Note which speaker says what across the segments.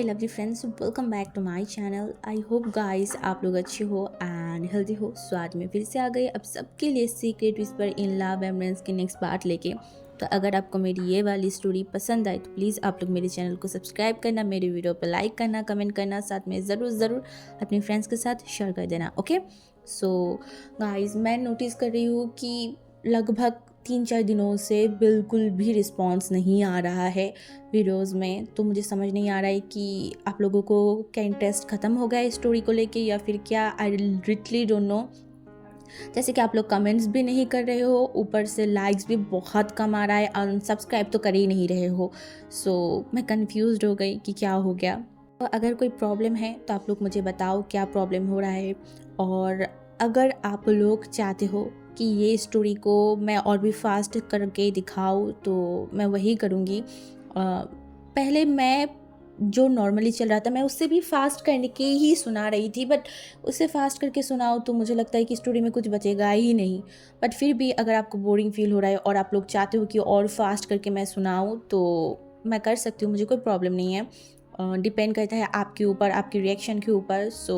Speaker 1: My lovely friends, welcome back to my channel. I hope guys आप लोग अच्छे हो एंड हेल्दी हो। सो आज मैं फिर से आ गई अब सबके लिए secret whisper in love embrace की नेक्स्ट पार्ट लेके। तो अगर आपको मेरी ये वाली स्टोरी पसंद आई तो प्लीज़ आप लोग मेरे चैनल को सब्सक्राइब करना, मेरे वीडियो पर लाइक करना, कमेंट करना, साथ में ज़रूर अपने फ्रेंड्स के साथ शेयर कर देना। ओके सो गाइस, मैं नोटिस कर रही हूँ कि लगभग 3-4 दिनों से बिल्कुल भी रिस्पॉन्स नहीं आ रहा है वीडियोस में। तो मुझे समझ नहीं आ रहा है कि आप लोगों को क्या इंटरेस्ट ख़त्म हो गया है स्टोरी को लेके या फिर क्या। I literally don't know. जैसे कि आप लोग कमेंट्स भी नहीं कर रहे हो, ऊपर से लाइक्स भी बहुत कम आ रहा है और सब्सक्राइब तो कर ही नहीं रहे हो। सो मैं कंफ्यूज्ड हो गई कि क्या हो गया। तो अगर कोई प्रॉब्लम है तो आप लोग मुझे बताओ क्या प्रॉब्लम हो रहा है। और अगर आप लोग चाहते हो कि ये स्टोरी को मैं और भी फास्ट करके दिखाऊँ तो मैं वही करूँगी। पहले मैं जो नॉर्मली चल रहा था मैं उससे भी फास्ट करने के ही सुना रही थी, बट उससे फास्ट करके सुनाओ तो मुझे लगता है कि स्टोरी में कुछ बचेगा ही नहीं। बट फिर भी अगर आपको बोरिंग फील हो रहा है और आप लोग चाहते हो कि और फास्ट करके मैं सुनाऊँ तो मैं कर सकती हूँ, मुझे कोई प्रॉब्लम नहीं है। डिपेंड करता है आपके ऊपर, आपकी रिएक्शन के ऊपर। सो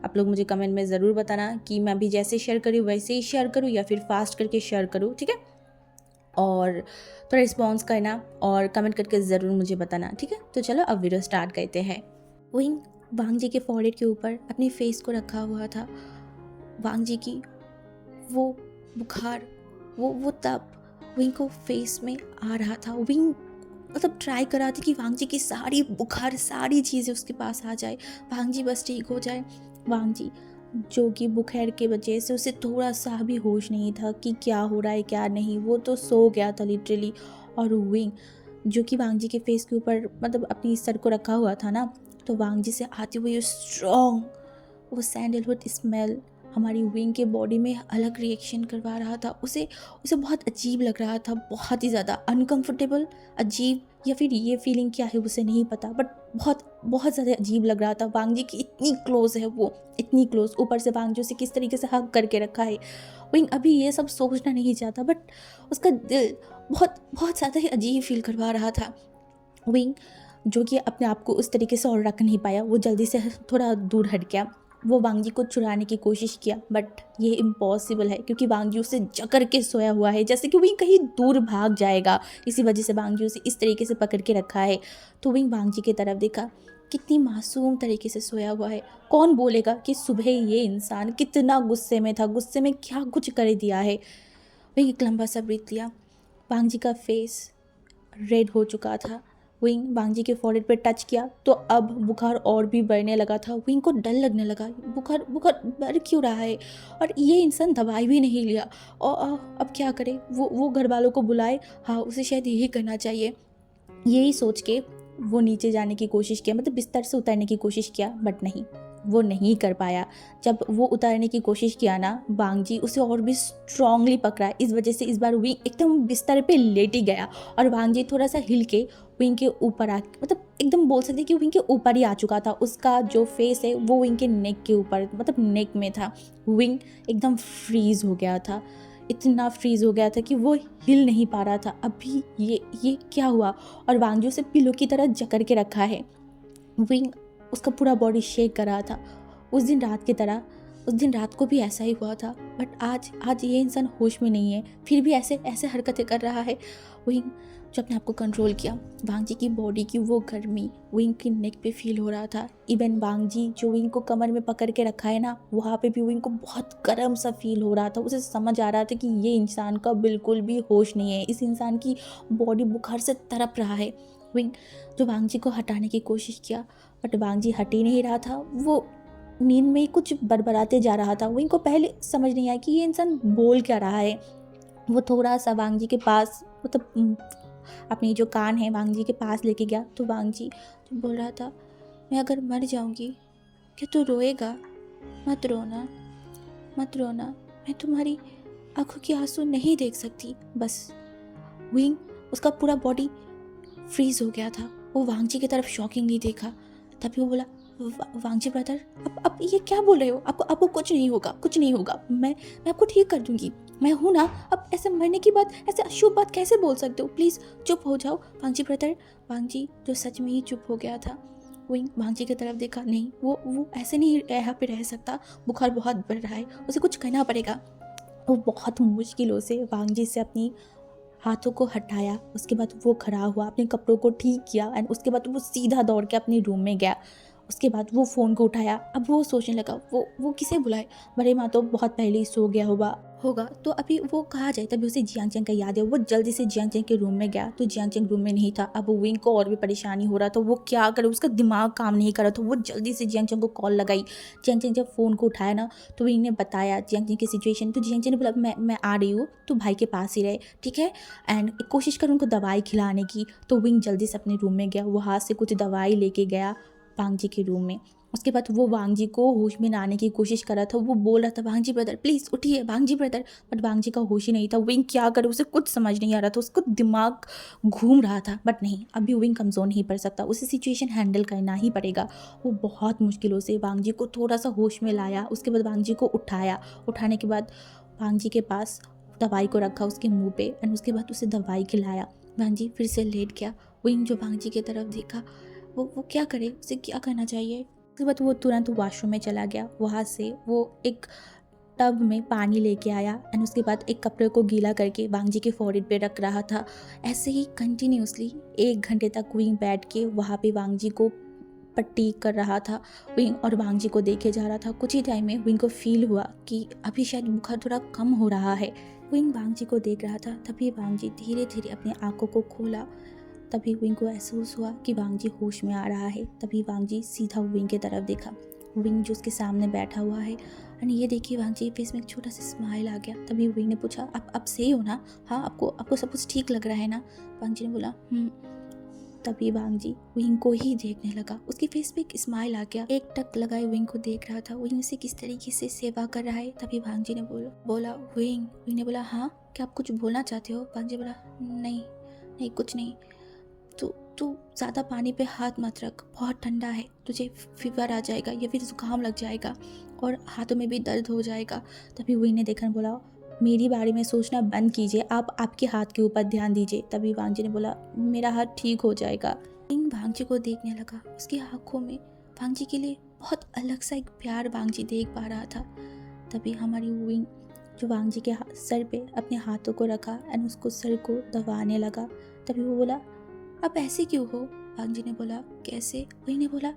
Speaker 1: आप लोग मुझे कमेंट में ज़रूर बताना कि मैं भी जैसे शेयर करूँ वैसे ही शेयर करूँ या फिर फास्ट करके शेयर करूँ, ठीक है। और थोड़ा रिस्पॉन्स करना और कमेंट करके ज़रूर मुझे बताना, ठीक है। तो चलो अब वीडियो स्टार्ट करते हैं। विंग वांग जी के फॉरहेड के ऊपर अपनी फेस को रखा हुआ था। वांग जी की वो बुखार, वो तब विंग को फेस में आ रहा था। विंग मतलब ट्राई कर रहा था कि वांग जी की सारी बुखार, सारी चीज़ें उसके पास आ जाए, वांग जी बस ठीक हो जाए। वांग जी जो कि बुखार के वजह से उसे थोड़ा सा भी होश नहीं था कि क्या हो रहा है क्या नहीं, वो तो सो गया था लिटरली। और विंग जो कि वांग जी के फेस के ऊपर मतलब अपनी सर को रखा हुआ था ना, तो वांग जी से आती हुई स्ट्रॉन्ग वो सैंडलवुड स्मेल हमारी विंग के बॉडी में अलग रिएक्शन करवा रहा था। उसे उसे बहुत अजीब लग रहा था, बहुत ही ज़्यादा अनकंफर्टेबल, अजीब, या फिर ये फीलिंग क्या है उसे नहीं पता, बट बहुत बहुत ज़्यादा अजीब लग रहा था। वांग जी की इतनी क्लोज है वो, इतनी क्लोज, ऊपर से वांग जी उसे किस तरीके से हग करके रखा है। विंग अभी ये सब सोचना नहीं चाहता, बट उसका दिल बहुत बहुत ज़्यादा ही अजीब फील करवा रहा था। विंग जो कि अपने आप को उस तरीके से और रख नहीं पाया, वो जल्दी से थोड़ा दूर हट गया। वो वांग जी को चुराने की कोशिश किया, बट ये इम्पॉसिबल है क्योंकि वांग जी उसे जकड़ के सोया हुआ है, जैसे कि विंग कहीं दूर भाग जाएगा। इसी वजह से वांग जी उसे इस तरीके से पकड़ के रखा है। तो विंग वांग जी की तरफ देखा, कितनी मासूम तरीके से सोया हुआ है। कौन बोलेगा कि सुबह ये इंसान कितना गुस्से में था, गुस्से में क्या कुछ कर दिया है। विंग एक लंबा सा ब्रीथ लिया। वांग जी का फेस रेड हो चुका था। विंग वांग जी के फॉरहेड पे टच किया तो अब बुखार और भी बढ़ने लगा था। विंग को डर लगने लगा, बुखार बुखार बढ़ क्यों रहा है और ये इंसान दवाई भी नहीं लिया। और अब क्या करे, वो घर वालों को बुलाए। हाँ, उसे शायद यही करना चाहिए। यही सोच के वो नीचे जाने की कोशिश किया, मतलब बिस्तर से उतरने की कोशिश किया, बट नहीं, वो नहीं कर पाया। जब वो उतारने की कोशिश किया ना, वांग जी उसे और भी स्ट्रांगली पकड़ा। इस वजह से इस बार विंग एकदम बिस्तर पे लेट ही गया और वांग जी थोड़ा सा हिल के विंग के ऊपर आ, मतलब एकदम बोल सकते कि विंग के ऊपर ही आ चुका था। उसका जो फेस है वो विंग के नेक के ऊपर, मतलब नेक में था। विंग एकदम फ्रीज हो गया था, इतना फ्रीज हो गया था कि वो हिल नहीं पा रहा था। अभी ये क्या हुआ। और वांग जी उसे पिलो की तरह जकड़ के रखा है। विंग उसका पूरा बॉडी शेक कर रहा था। उस दिन रात की तरह उस दिन रात को भी ऐसा ही हुआ था, बट आज ये इंसान होश में नहीं है, फिर भी ऐसे ऐसे हरकतें कर रहा है। विंग जो अपने आप को कंट्रोल किया, वांग जी की बॉडी की वो गर्मी विंग की नेक पे फील हो रहा था। इवन वांग जी जो विंग को कमर में पकड़ के रखा है ना, वहाँ पे भी विंग को बहुत गर्म सा फील हो रहा था। उसे समझ आ रहा था कि ये इंसान का बिल्कुल भी होश नहीं है, इस इंसान की बॉडी बुखार से तड़प रहा है। विंग जो वांग जी को हटाने की कोशिश किया, बट वांग जी हट ही नहीं रहा था। वो नींद में ही कुछ बड़बड़ाते जा रहा था। विंग को पहले समझ नहीं आया कि ये इंसान बोल क्या रहा है। वो थोड़ा सा वांग जी के पास, मतलब अपनी जो कान है वांग जी के पास लेके गया, तो वांग जी जो बोल रहा था, मैं अगर मर जाऊंगी क्या तू रोएगा? मत रोना, मत रोना, मैं तुम्हारी आंखों की आंसू नहीं देख सकती बस। विंग उसका पूरा बॉडी फ्रीज हो गया था। वो वांग जी की तरफ शॉकिंगली देखा, तभी वो बोला, वांग जी ब्रदर, अब ये क्या बोल रहे हो? आपको कुछ नहीं होगा, कुछ नहीं होगा, मैं आपको ठीक कर दूंगी, मैं हूँ ना। अब ऐसे मरने की बात, ऐसे अशुभ बात कैसे बोल सकते हो? प्लीज़ चुप हो जाओ वांग जी ब्रदर। वांग जी जो सच में ही चुप हो गया था। विंग भांजी की तरफ देखा, नहीं वो ऐसे नहीं यहाँ पे रह सकता, बुखार बहुत बढ़ रहा है, उसे कुछ करना पड़ेगा। वो बहुत मुश्किलों से भांजी से अपनी हाथों को हटाया, उसके बाद वो खड़ा हुआ, अपने कपड़ों को ठीक किया एंड उसके बाद वो सीधा दौड़ के अपने रूम में गया। उसके बाद वो फ़ोन को उठाया। अब वो सोचने लगा वो किसे बुलाए, बड़े माँ तो बहुत पहले ही सो गया होगा तो अभी वो कहाँ जाए। तभी उसे जियांग चेंग का याद है, वो जल्दी से जियांग चेंग के रूम में गया तो जियांग चेंग रूम में नहीं था। अब विंग को और भी परेशानी हो रहा था, वो क्या करे, उसका दिमाग काम नहीं कर रहा था। वो जल्दी से जियांग चेंग को कॉल लगाई। जियांग चेंग जब फ़ोन को उठाया ना तो विंग ने बताया जियांग चेंग की सिचुएशन। तो जियांग चेंग ने बोला मैं आ रही हूँ, तो भाई के पास ही रहे, ठीक है, एंड कोशिश कर उनको दवाई खिलाने की। तो विंग जल्दी से अपने रूम में गया, वो हाथ से कुछ दवाई लेके गया वांग जी के रूम में। उसके बाद वो वांग जी को होश में लाने की कोशिश कर रहा था, वो बोल रहा था वांग जी ब्रदर प्लीज़ उठिए, वांग जी ब्रदर, बट वांग जी का होश ही नहीं था। विंग क्या करे, उसे कुछ समझ नहीं आ रहा था, उसको दिमाग घूम रहा था, बट नहीं, अभी विंग कमज़ोर नहीं पड़ सकता, उसे सिचुएशन हैंडल करना ही पड़ेगा। वो बहुत मुश्किलों से वांग जी को थोड़ा सा होश में लाया, उसके बाद वांग जी को उठाया। उठाने के बाद वांग जी के पास दवाई को रखा उसके मुँह पे एंड उसके बाद उसे दवाई खिलाया। वांग जी फिर से लेट गया। विंग जो वांग जी की तरफ देखा, वो क्या करे, उसे क्या करना चाहिए। उसके बाद वो तुरंत वॉशरूम में चला गया। वहाँ से वो एक टब में पानी लेके आया एंड उसके बाद एक कपड़े को गीला करके वांग जी के फोrehead पे रख रहा था। ऐसे ही कंटिन्यूसली 1 घंटे तक विंग बैठ के वहाँ पे वांग जी को पट्टी कर रहा था। विंग और वांग जी को देखे जा रहा था। कुछ ही टाइम में विंग को फील हुआ कि अभी शायद बुखार थोड़ा कम हो रहा है। विंग वांग जी को देख रहा था, तभी वांग जी धीरे धीरे अपनी आंखों को खोला। तभी विंग को एहसास हुआ कि वांग जी होश में आ रहा है। तभी वांग जी सीधा विंग की तरफ देखा। विंग जो उसके सामने बैठा हुआ है एंड ये देखिए वांग जी फेस में एक छोटा सा स्माइल आ गया। तभी विंग ने पूछा, आप अब सही हो ना, हाँ आपको सब कुछ ठीक लग रहा है ना। वांग जी ने बोला तभी वांग जी विंग को ही देखने लगा, उसके फेस पे एक स्माइल आ गया। एक टक लगाए विंग को देख रहा था, विंग उसे किस तरीके से सेवा कर रहा है। तभी वांग जी ने बोला विंग ने बोला हाँ क्या आप कुछ बोलना चाहते हो। वांग जी बोला नहीं कुछ नहीं, तू ज़्यादा पानी पे हाथ मत रख, बहुत ठंडा है, तुझे फीवर आ जाएगा या फिर जुकाम लग जाएगा और हाथों में भी दर्द हो जाएगा। तभी विंग ने देखकर बोला, मेरी बारे में सोचना बंद कीजिए, आप आपके हाथ के ऊपर ध्यान दीजिए। तभी वांग जी ने बोला, मेरा हाथ ठीक हो जाएगा। विंग वांग जी को देखने लगा, उसकी आँखों में वांग जी के लिए बहुत अलग सा एक प्यार वांग जी देख पा रहा था। तभी हमारी विंग जो वांग जी के सर पे अपने हाथों को रखा एंड उसको सर को दबाने लगा। तभी वो बोला, आप ऐसे क्यों हो। वांग जी ने बोला, कैसे। विंग ने बोला,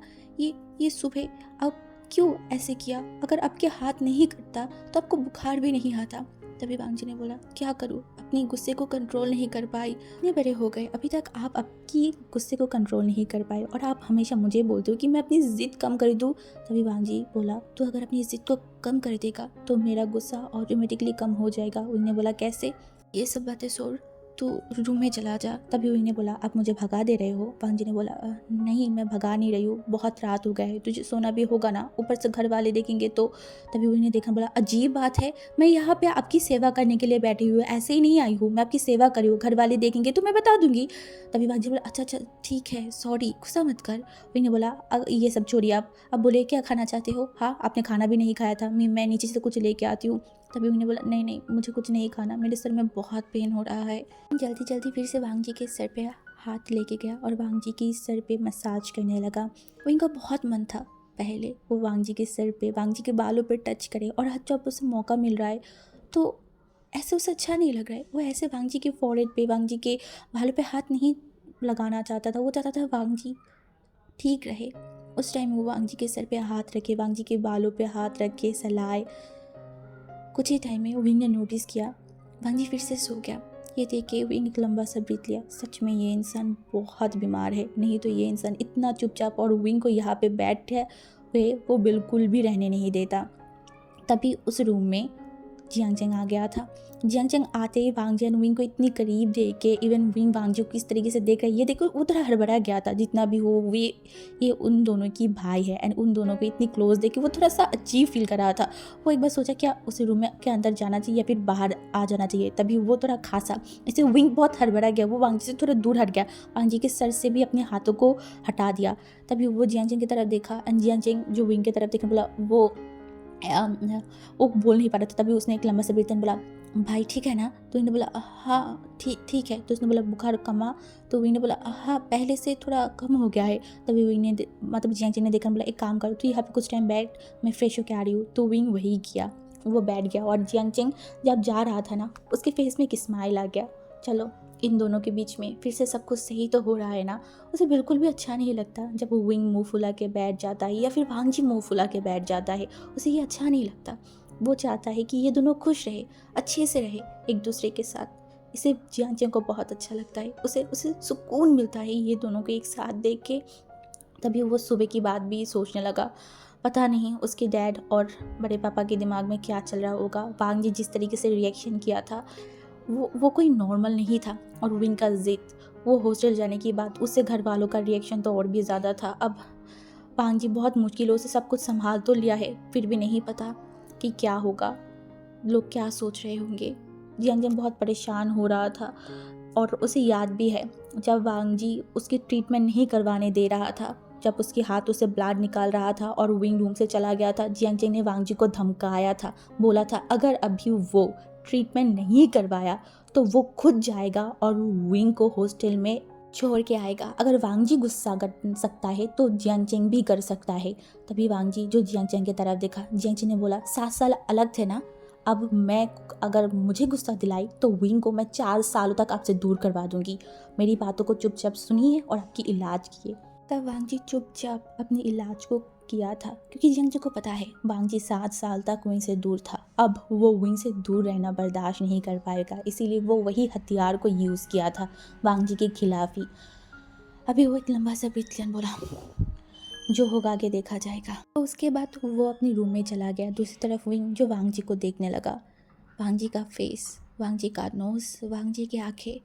Speaker 1: ये सुबह आप क्यों ऐसे किया, अगर आपके हाथ नहीं कटता तो आपको बुखार भी नहीं आता। तभी वांग जी ने बोला, क्या करूँ, अपने गुस्से को कंट्रोल नहीं कर पाई, इतने बड़े हो गए अभी तक आप आपकी गुस्से को कंट्रोल नहीं कर पाए और आप हमेशा मुझे बोलते हो कि मैं अपनी ज़िद कम कर दूँ। तभी वांग जी बोला, तो अगर अपनी ज़िद को कम कर देगा तो मेरा गुस्सा ऑटोमेटिकली कम हो जाएगा। विंग ने बोला, कैसे। ये सब बातें छोड़, तू रूम में चला जा। तभी विंग ने बोला, आप मुझे भगा दे रहे हो। वांग जी ने बोला, नहीं मैं भगा नहीं रही हूँ, बहुत रात हो गया है, तुझे सोना भी होगा ना, ऊपर से घर वाले देखेंगे तो। तभी विंग ने देखा, बोला, अजीब बात है, मैं यहाँ पे आपकी सेवा करने के लिए बैठी हुई हूँ, ऐसे ही नहीं आई हूँ, मैं आपकी सेवा करी हूँ, घर वाले देखेंगे तो मैं बता दूंगी। तभी वांग जी बोला, अच्छा ठीक है, सॉरी, गुस्सा मत कर। विंग ने बोला, ये सब छोड़िए आप, अब बोले क्या खाना चाहते हो। हाँ आपने खाना भी नहीं खाया था, मैं नीचे से कुछ लेके आती हूँ। तभी उन्होंने बोला, नहीं मुझे कुछ नहीं खाना, मेरे सर में बहुत पेन हो रहा है। जल्दी फिर से वांग जी के सर पे हाथ लेके गया और वांग जी की सर पे मसाज करने लगा। वो इनका बहुत मन था पहले वो वांग जी के सर पे, वांग जी के बालों पे टच करे, और आज जब उसे मौका मिल रहा है तो ऐसे उसे अच्छा नहीं लग रहा है। वो ऐसे वांग जी के फोrehead पे, वांग जी के बालों पे हाथ नहीं लगाना चाहता था, वो चाहता था वांग जी ठीक रहे। उस टाइम वो वांग जी के सर पे हाथ रखे, वांग जी के बालों पे हाथ रख के सहलाए। कुछ ही टाइम में विंग ने नोटिस किया वांग जी फिर से सो गया। ये देख के विंग एक लंबा सा ब्रीथ लिया, सच में ये इंसान बहुत बीमार है, नहीं तो ये इंसान इतना चुपचाप और विंग को यहाँ पे बैठे हुए वो बिल्कुल भी रहने नहीं देता। तभी उस रूम में जियांग चेंग आ गया था। जियांग चेंग आते ही वांग जी विंग को इतनी करीब देख के, इवन विंग वांग जी को किस तरीके से देख रहा है ये देखो वो थोड़ा हड़बड़ा गया था। जितना भी हो ये उन दोनों की भाई है एंड उन दोनों को इतनी क्लोज देख के वो थोड़ा सा अजीब फील कर रहा था। वो एक बार सोचा क्या उस रूम में के अंदर जाना चाहिए या फिर बाहर आ जाना चाहिए। तभी वो थोड़ा खासा ऐसे विंग बहुत हड़बड़ा गया, वो वांग जी से थोड़ा दूर हट गया, वांग जी के सर से भी अपने हाथों को हटा दिया। तभी वो जियांग चेंग की तरफ देखा एंड जियांग चेंग जो विंग की तरफ देखने बोला, वो बोल नहीं पा रहा था। तभी उसने एक लंबा सा ब्रीथ बोला, भाई ठीक है ना? तो विंग ने बोला हाँ ठीक ठीक है। तो उसने बोला बुखार कमा? तो विंग ने बोला हाँ पहले से थोड़ा कम हो गया है। तभी विंग ने मतलब जियांग चेंग ने देखा, बोला एक काम करो तो यहाँ पे कुछ टाइम बैठ, मैं फ्रेश होके आ रही हूँ। तो विंग वही किया, वो बैठ गया और जियांग चेंग जब जा रहा था ना, उसके फेस में एक स्माइल आ गया। चलो इन दोनों के बीच में फिर से सब कुछ सही तो हो रहा है ना। उसे बिल्कुल भी अच्छा नहीं लगता जब वो विंग मुंह फुला के बैठ जाता है या फिर वांगजी मुंह फुला के बैठ जाता है, उसे ये अच्छा नहीं लगता। वो चाहता है कि ये दोनों खुश रहे, अच्छे से रहे एक दूसरे के साथ। इसे जियांग चेंग को बहुत अच्छा लगता है, उसे उसे सुकून मिलता है ये दोनों को एक साथ देख के। तभी वो सुबह की बात भी सोचने लगा। पता नहीं उसके डैड और बड़े पापा के दिमाग में क्या चल रहा होगा। वांग जी जिस तरीके से रिएक्शन किया था वो कोई नॉर्मल नहीं था। और विंग का जिद, वो हॉस्टल जाने की बात, उससे घर वालों का रिएक्शन तो और भी ज़्यादा था। अब वांग जी बहुत मुश्किलों से सब कुछ संभाल तो लिया है, फिर भी नहीं पता कि क्या होगा, लोग क्या सोच रहे होंगे। जियांग जियांग बहुत परेशान हो रहा था। और उसे याद भी है जब वांग जी उसकी ट्रीटमेंट नहीं करवाने दे रहा था, जब उसके हाथ से ब्लड निकाल रहा था और विंग रूम से चला गया था। जियांग जियांग ने वांग जी को धमकाया था, बोला था अगर अभी वो ट्रीटमेंट नहीं करवाया तो वो खुद जाएगा और विंग को हॉस्टल में छोड़ के आएगा। अगर वांग जी गुस्सा कर सकता है तो जियांग चेंग भी कर सकता है। तभी वांग जी जो जियांग चेंग की तरफ देखा, जियांग चेंग ने बोला 7 साल अलग थे ना, अब मैं अगर मुझे गुस्सा दिलाई तो विंग को मैं 4 सालों तक आपसे दूर करवा दूंगी। मेरी बातों को चुपचाप सुनिए और आपकी इलाज किए। तब वांग जी चुपचाप अपने इलाज को किया था, क्योंकि जियांग जी को पता है वांग जी 7 साल तक विंग से दूर था। अब वो विंग से दूर रहना बर्दाश्त नहीं कर पाएगा, इसीलिए वो वही हथियार को यूज़ किया था वांग जी के खिलाफ ही। अभी वो एक लंबा सा ब्रीथ लिया, बोला जो होगा आगे देखा जाएगा। तो उसके बाद वो अपने रूम में चला गया। दूसरी तरफ विंग जो वांग जी को देखने लगा, वांग जी का फेस, वांग जी का नोज, वांग जी की आंखें।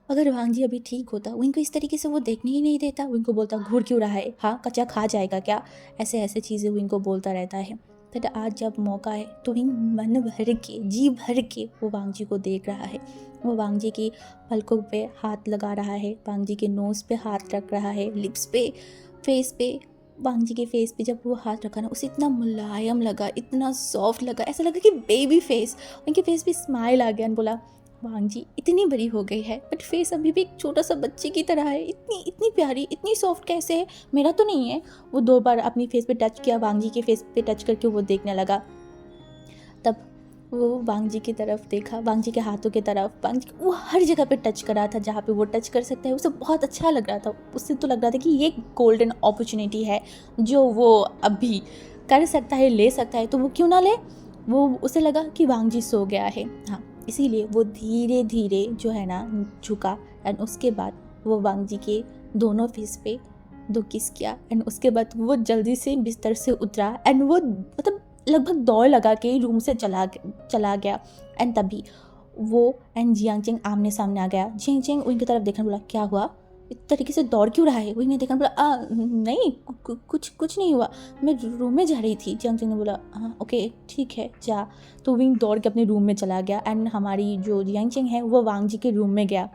Speaker 1: अगर वांग जी अभी ठीक होता, विंग को इस तरीके से वो देखने ही नहीं देता। विंग को बोलता घूर क्यों रहा है, हाँ कच्चा खा जाएगा क्या, ऐसे ऐसे चीज़ें विंग को बोलता रहता है। बट आज जब मौका है तो विंग मन भर के, जी भर के वो वांग जी को देख रहा है। वो वांग जी की पलकों पे हाथ लगा रहा है, वांग जी के नोज़ पे हाथ रख रहा है, लिप्स पे, फेस पे। वांग जी के फेस पे जब वो हाथ रखा ना, उसे इतना मुलायम लगा, इतना सॉफ्ट लगा, ऐसा लगा कि बेबी फेस। उनके फेस पे स्माइल आ गया। बोला वांग जी इतनी बड़ी हो गई है बट फेस अभी भी एक छोटा सा बच्चे की तरह है, इतनी इतनी प्यारी, इतनी सॉफ्ट कैसे है, मेरा तो नहीं है। वो 2 बार अपनी फेस पे टच किया, वांग जी के फेस पे टच करके वो देखने लगा। तब वो वांग जी की तरफ देखा, वांग जी के हाथों की तरफ। वांग जी वो हर जगह पे टच कर रहा था जहाँ पे वो टच कर सकता है। उसे बहुत अच्छा लग रहा था। उससे तो लग रहा था कि ये गोल्डन अपॉर्चुनिटी है जो वो अभी कर सकता है, ले सकता है, तो वो क्यों ना ले। वो उसे लगा कि वांग जी सो गया है, हाँ, इसीलिए वो धीरे धीरे जो है ना झुका। एंड उसके बाद वो वांग जी के दोनों फेस पे 2 किस किया। एंड उसके बाद वो जल्दी से बिस्तर से उतरा एंड वो मतलब लगभग दौड़ लगा के रूम से चला गया। एंड तभी वो एंड जियांग चेंग आमने सामने आ गया। जियांग चेंग उनकी तरफ देखने बोला क्या हुआ, इस तरीके से दौड़ क्यों रहा है। उन्हें देखने बोला नहीं कुछ नहीं हुआ, मैं रूम में जा रही थी। जियांग चेंग ने बोला हाँ ओके ठीक है जा। तो विंग दौड़ के अपने रूम में चला गया। एंड हमारी जो जियांग चेंग है वो वांग जी के रूम में गया।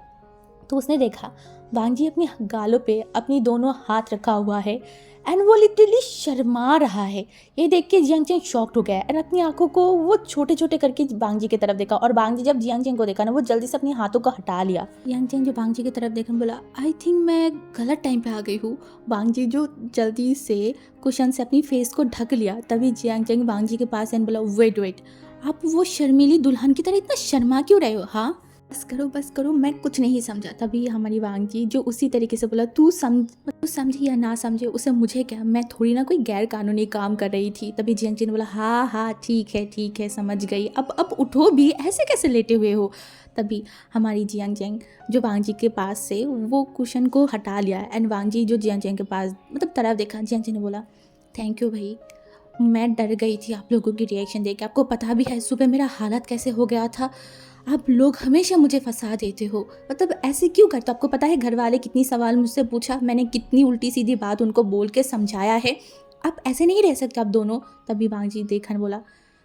Speaker 1: तो उसने देखा वांग जी अपनी गालों पे अपनी दोनों हाथ रखा हुआ है एंड वो लिटरली शर्मा रहा है। ये देख के जियांग चेंग शॉक्ड हो गया एंड अपनी आंखों को वो छोटे छोटे करके वांग जी की तरफ देखा। और वांग जी जब जियांग चेंग को देखा ना, वो जल्दी से अपने हाथों को हटा लिया। जियांग चेंग जो वांग जी की तरफ देखा, बोला आई थिंक मैं गलत टाइम पे आ गई हूँ। वांग जी जो जल्दी से कुशन से अपनी फेस को ढक लिया। तभी जियांग चेंग वांग जी के पास एंड बोला वेट आप वो शर्मीली दुल्हन की तरह इतना शर्मा क्यों रहे हो, हाँ बस करो मैं कुछ नहीं समझा। तभी हमारी वांग जी जो उसी तरीके से बोला तू समझी या ना समझे उसे मुझे क्या, मैं थोड़ी ना कोई गैर कानूनी काम कर रही थी। तभी जियांग जी ने बोला हाँ ठीक है समझ गई, अब उठो भी, ऐसे कैसे लेटे हुए हो। तभी हमारी जियांग चेंग जो वांग जी के पास से वो कुशन को हटा लिया एंड वांग जी जो जियांग चेंग के पास मतलब तरफ देखा। जियांग जी ने बोला थैंक यू भाई, मैं डर गई थी आप लोगों की रिएक्शन देख के। आपको पता भी है सुबह मेरा हालत कैसे हो गया था। आप लोग हमेशा मुझे फंसा देते हो, मतलब ऐसे क्यों करते हो। आपको पता है घर वाले कितनी सवाल मुझसे पूछा, मैंने कितनी उल्टी सीधी बात उनको बोल के समझाया है। आप ऐसे नहीं रह सकते आप दोनों। तभी वांग जी देखा बोला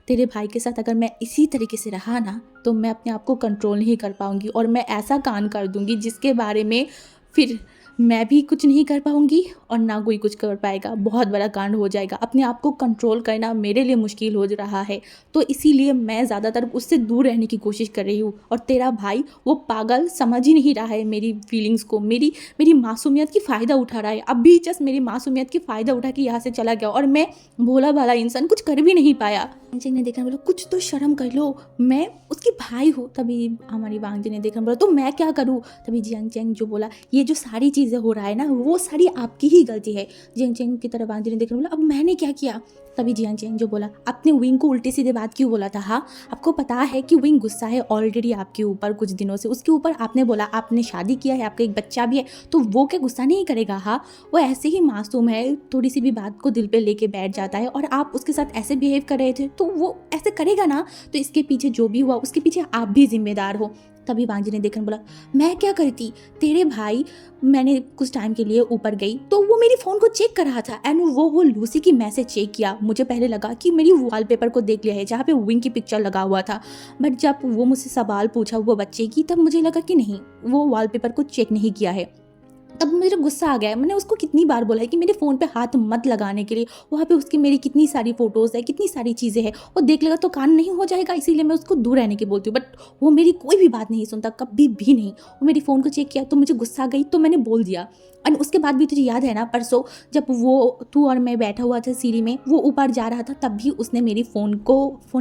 Speaker 1: तेरे भाई के साथ अगर मैं इसी तरीके से रहा ना तो मैं अपने आप को कंट्रोल नहीं कर पाऊंगी और मैं ऐसा कान कर दूंगी जिसके बारे में फिर मैं भी कुछ नहीं कर पाऊँगी और ना कोई कुछ कर पाएगा, बहुत बड़ा कांड हो जाएगा। अपने आप को कंट्रोल करना मेरे लिए मुश्किल हो रहा है, तो इसीलिए मैं ज़्यादातर उससे दूर रहने की कोशिश कर रही हूँ। और तेरा भाई वो पागल समझ ही नहीं रहा है मेरी फीलिंग्स को, मेरी मेरी मासूमियत की फ़ायदा उठा रहा है। अभी जस्ट मेरी मासूमियत की फ़ायदा उठा के यहाँ से चला गया और मैं भोला-भाला इंसान कुछ कर भी नहीं पाया। वांगजी ने देखा, बोला कुछ तो शर्म कर लो, मैं उसकी भाई हूँ। तभी हमारी वांगजी ने देखा, बोला तो मैं क्या करूँ? तभी जियांग चेंग जो बोला, ये जो सारी चीज़ें हो रहा है ना, वो सारी आपकी ही गलती है। जियांग चेंग की तरफ वांगजी ने देखा, बोला अब मैंने क्या किया? तभी जियांग चेंग जो बोला, आपने विंग को उल्टी सीधे बात क्यों बोला था? हाँ, आपको पता है कि विंग गुस्सा है ऑलरेडी आपके ऊपर कुछ दिनों से। उसके ऊपर आपने बोला आपने शादी किया है, आपका एक बच्चा भी है, तो वो क्या गुस्सा नहीं करेगा? हाँ, वो ऐसे ही मासूम है, थोड़ी सी भी बात को दिल पे लेके बैठ जाता है और आप उसके साथ ऐसे बिहेव कर रहे थे तो वो ऐसे करेगा ना। तो इसके पीछे जो भी हुआ उसके पीछे आप भी जिम्मेदार हो। तभी वांगजी ने देखकर बोला, मैं क्या करती? तेरे भाई, मैंने कुछ टाइम के लिए ऊपर गई तो वो मेरी फ़ोन को चेक कर रहा था एंड वो लूसी की मैसेज चेक किया। मुझे पहले लगा कि मेरी वॉलपेपर को देख लिया है जहाँ पे विंग की पिक्चर लगा हुआ था, बट जब वो मुझसे सवाल पूछा वो बच्चे की, तब मुझे लगा कि नहीं, वो वॉलपेपर को चेक नहीं किया है। तब मुझे गुस्सा आ गया। मैंने उसको कितनी बार बोला है कि मेरे फ़ोन पे हाथ मत लगाने के लिए, वहाँ पे उसकी मेरी कितनी सारी फ़ोटोज़ है, कितनी सारी चीज़ें हैं, वो देख लेगा तो कान नहीं हो जाएगा, इसीलिए मैं उसको दूर रहने की बोलती हूँ। बट वो मेरी कोई भी बात नहीं सुनता, कभी भी नहीं। वो मेरी फ़ोन को चेक किया तो मुझे गुस्सा आ गई तो मैंने बोल दिया। एंड उसके बाद भी तुझे याद है ना, परसों जब वो तू और मैं बैठा हुआ था सीढ़ी में, वो ऊपर जा रहा था, तब भी उसने मेरी फ़ोन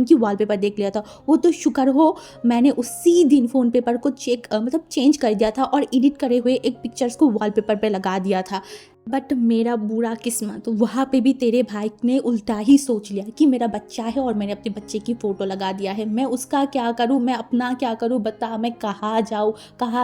Speaker 1: की वॉलपेपर देख लिया था। वो तो शुक्र हो मैंने उसी दिन फ़ोन पेपर को मतलब चेंज कर दिया था और एडिट करे हुए एक पिक्चर्स को वॉलपेपर पे लगा दिया था। बट मेरा बुरा किस्मत, वहाँ पे भी तेरे भाई ने उल्टा ही सोच लिया कि मेरा बच्चा है और मैंने अपने बच्चे की फ़ोटो लगा दिया है। मैं उसका क्या करूँ, मैं अपना क्या करूँ? बता, मैं कहाँ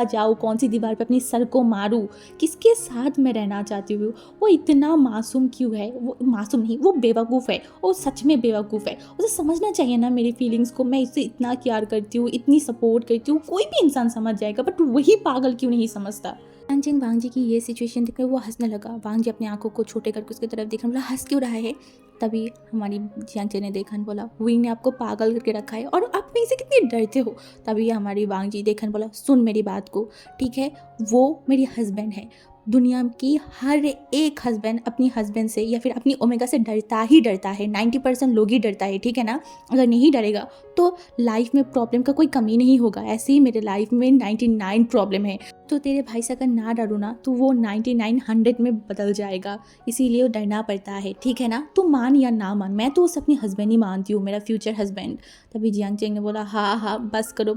Speaker 1: जाऊँ, कौन सी दीवार पे अपनी सर को मारूँ, किसके साथ मैं रहना चाहती हूँ? वो इतना मासूम क्यों है? वो मासूम नहीं, वो बेवकूफ़ है, वो सच में बेवकूफ़ है। उसे समझना चाहिए ना मेरी फीलिंग्स को। मैं इससे इतना प्यार करती हूँ, इतनी सपोर्ट करती हूँ, कोई भी इंसान समझ जाएगा, बट वही पागल क्यों नहीं समझता? जियांग वांगजी की ये सिचुएशन देखकर वो हंसने लगा। वांगजी अपनी आंखों को छोटे करके उसकी तरफ देखा, बोला हंस क्यों रहा है? तभी हमारी जियांग ने देखा, बोला विंग ने आपको पागल करके रखा है और आप विंग से कितने डरते हो? तभी हमारी वांगजी देखन, बोला सुन मेरी बात को, ठीक है, वो मेरी हस्बैंड है। दुनिया की हर एक हस्बैंड अपनी हस्बैंड से या फिर अपनी ओमेगा से डरता ही डरता है। 90% लोग ही डरता है, ठीक है ना? अगर नहीं डरेगा तो लाइफ में प्रॉब्लम का कोई कमी नहीं होगा। ऐसे ही मेरे लाइफ में 99 प्रॉब्लम है, तो तेरे भाई से अगर ना डरो ना तो वो 99 100 में बदल जाएगा। इसीलिए डरना पड़ता है, ठीक है ना? तू मान या ना मान, मैं तो उसे अपनी हस्बैंड ही मानती हूँ, मेरा फ्यूचर हस्बैंड। तभी जियांग चेंग ने बोला, हाँ हाँ बस करो,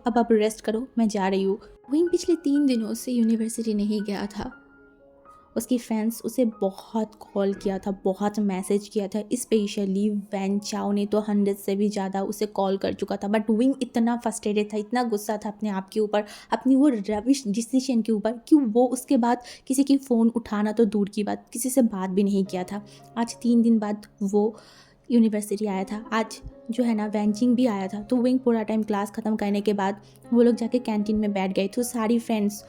Speaker 1: अब आप रेस्ट करो, मैं जा रही हूँ। विंग पिछले 3 दिनों से यूनिवर्सिटी नहीं गया था। उसकी फैंस उसे बहुत कॉल किया था, बहुत मैसेज किया था, स्पेशली वैन चाओ ने तो 100 से भी ज़्यादा उसे कॉल कर चुका था। बट विंग इतना फ्रस्ट्रेटेड था, इतना गुस्सा था अपने आप के ऊपर, अपनी वो रविश डिसीजन के ऊपर, कि वो उसके बाद किसी की फ़ोन उठाना तो दूर की बात, किसी से बात भी नहीं किया था। आज 3 दिन बाद वो यूनिवर्सिटी आया था। आज जो है ना वैनचिंग भी आया था। तो विंग पूरा टाइम क्लास ख़त्म करने के बाद वो लोग जाके कैंटीन में बैठ गए। तो सारी फ्रेंड्स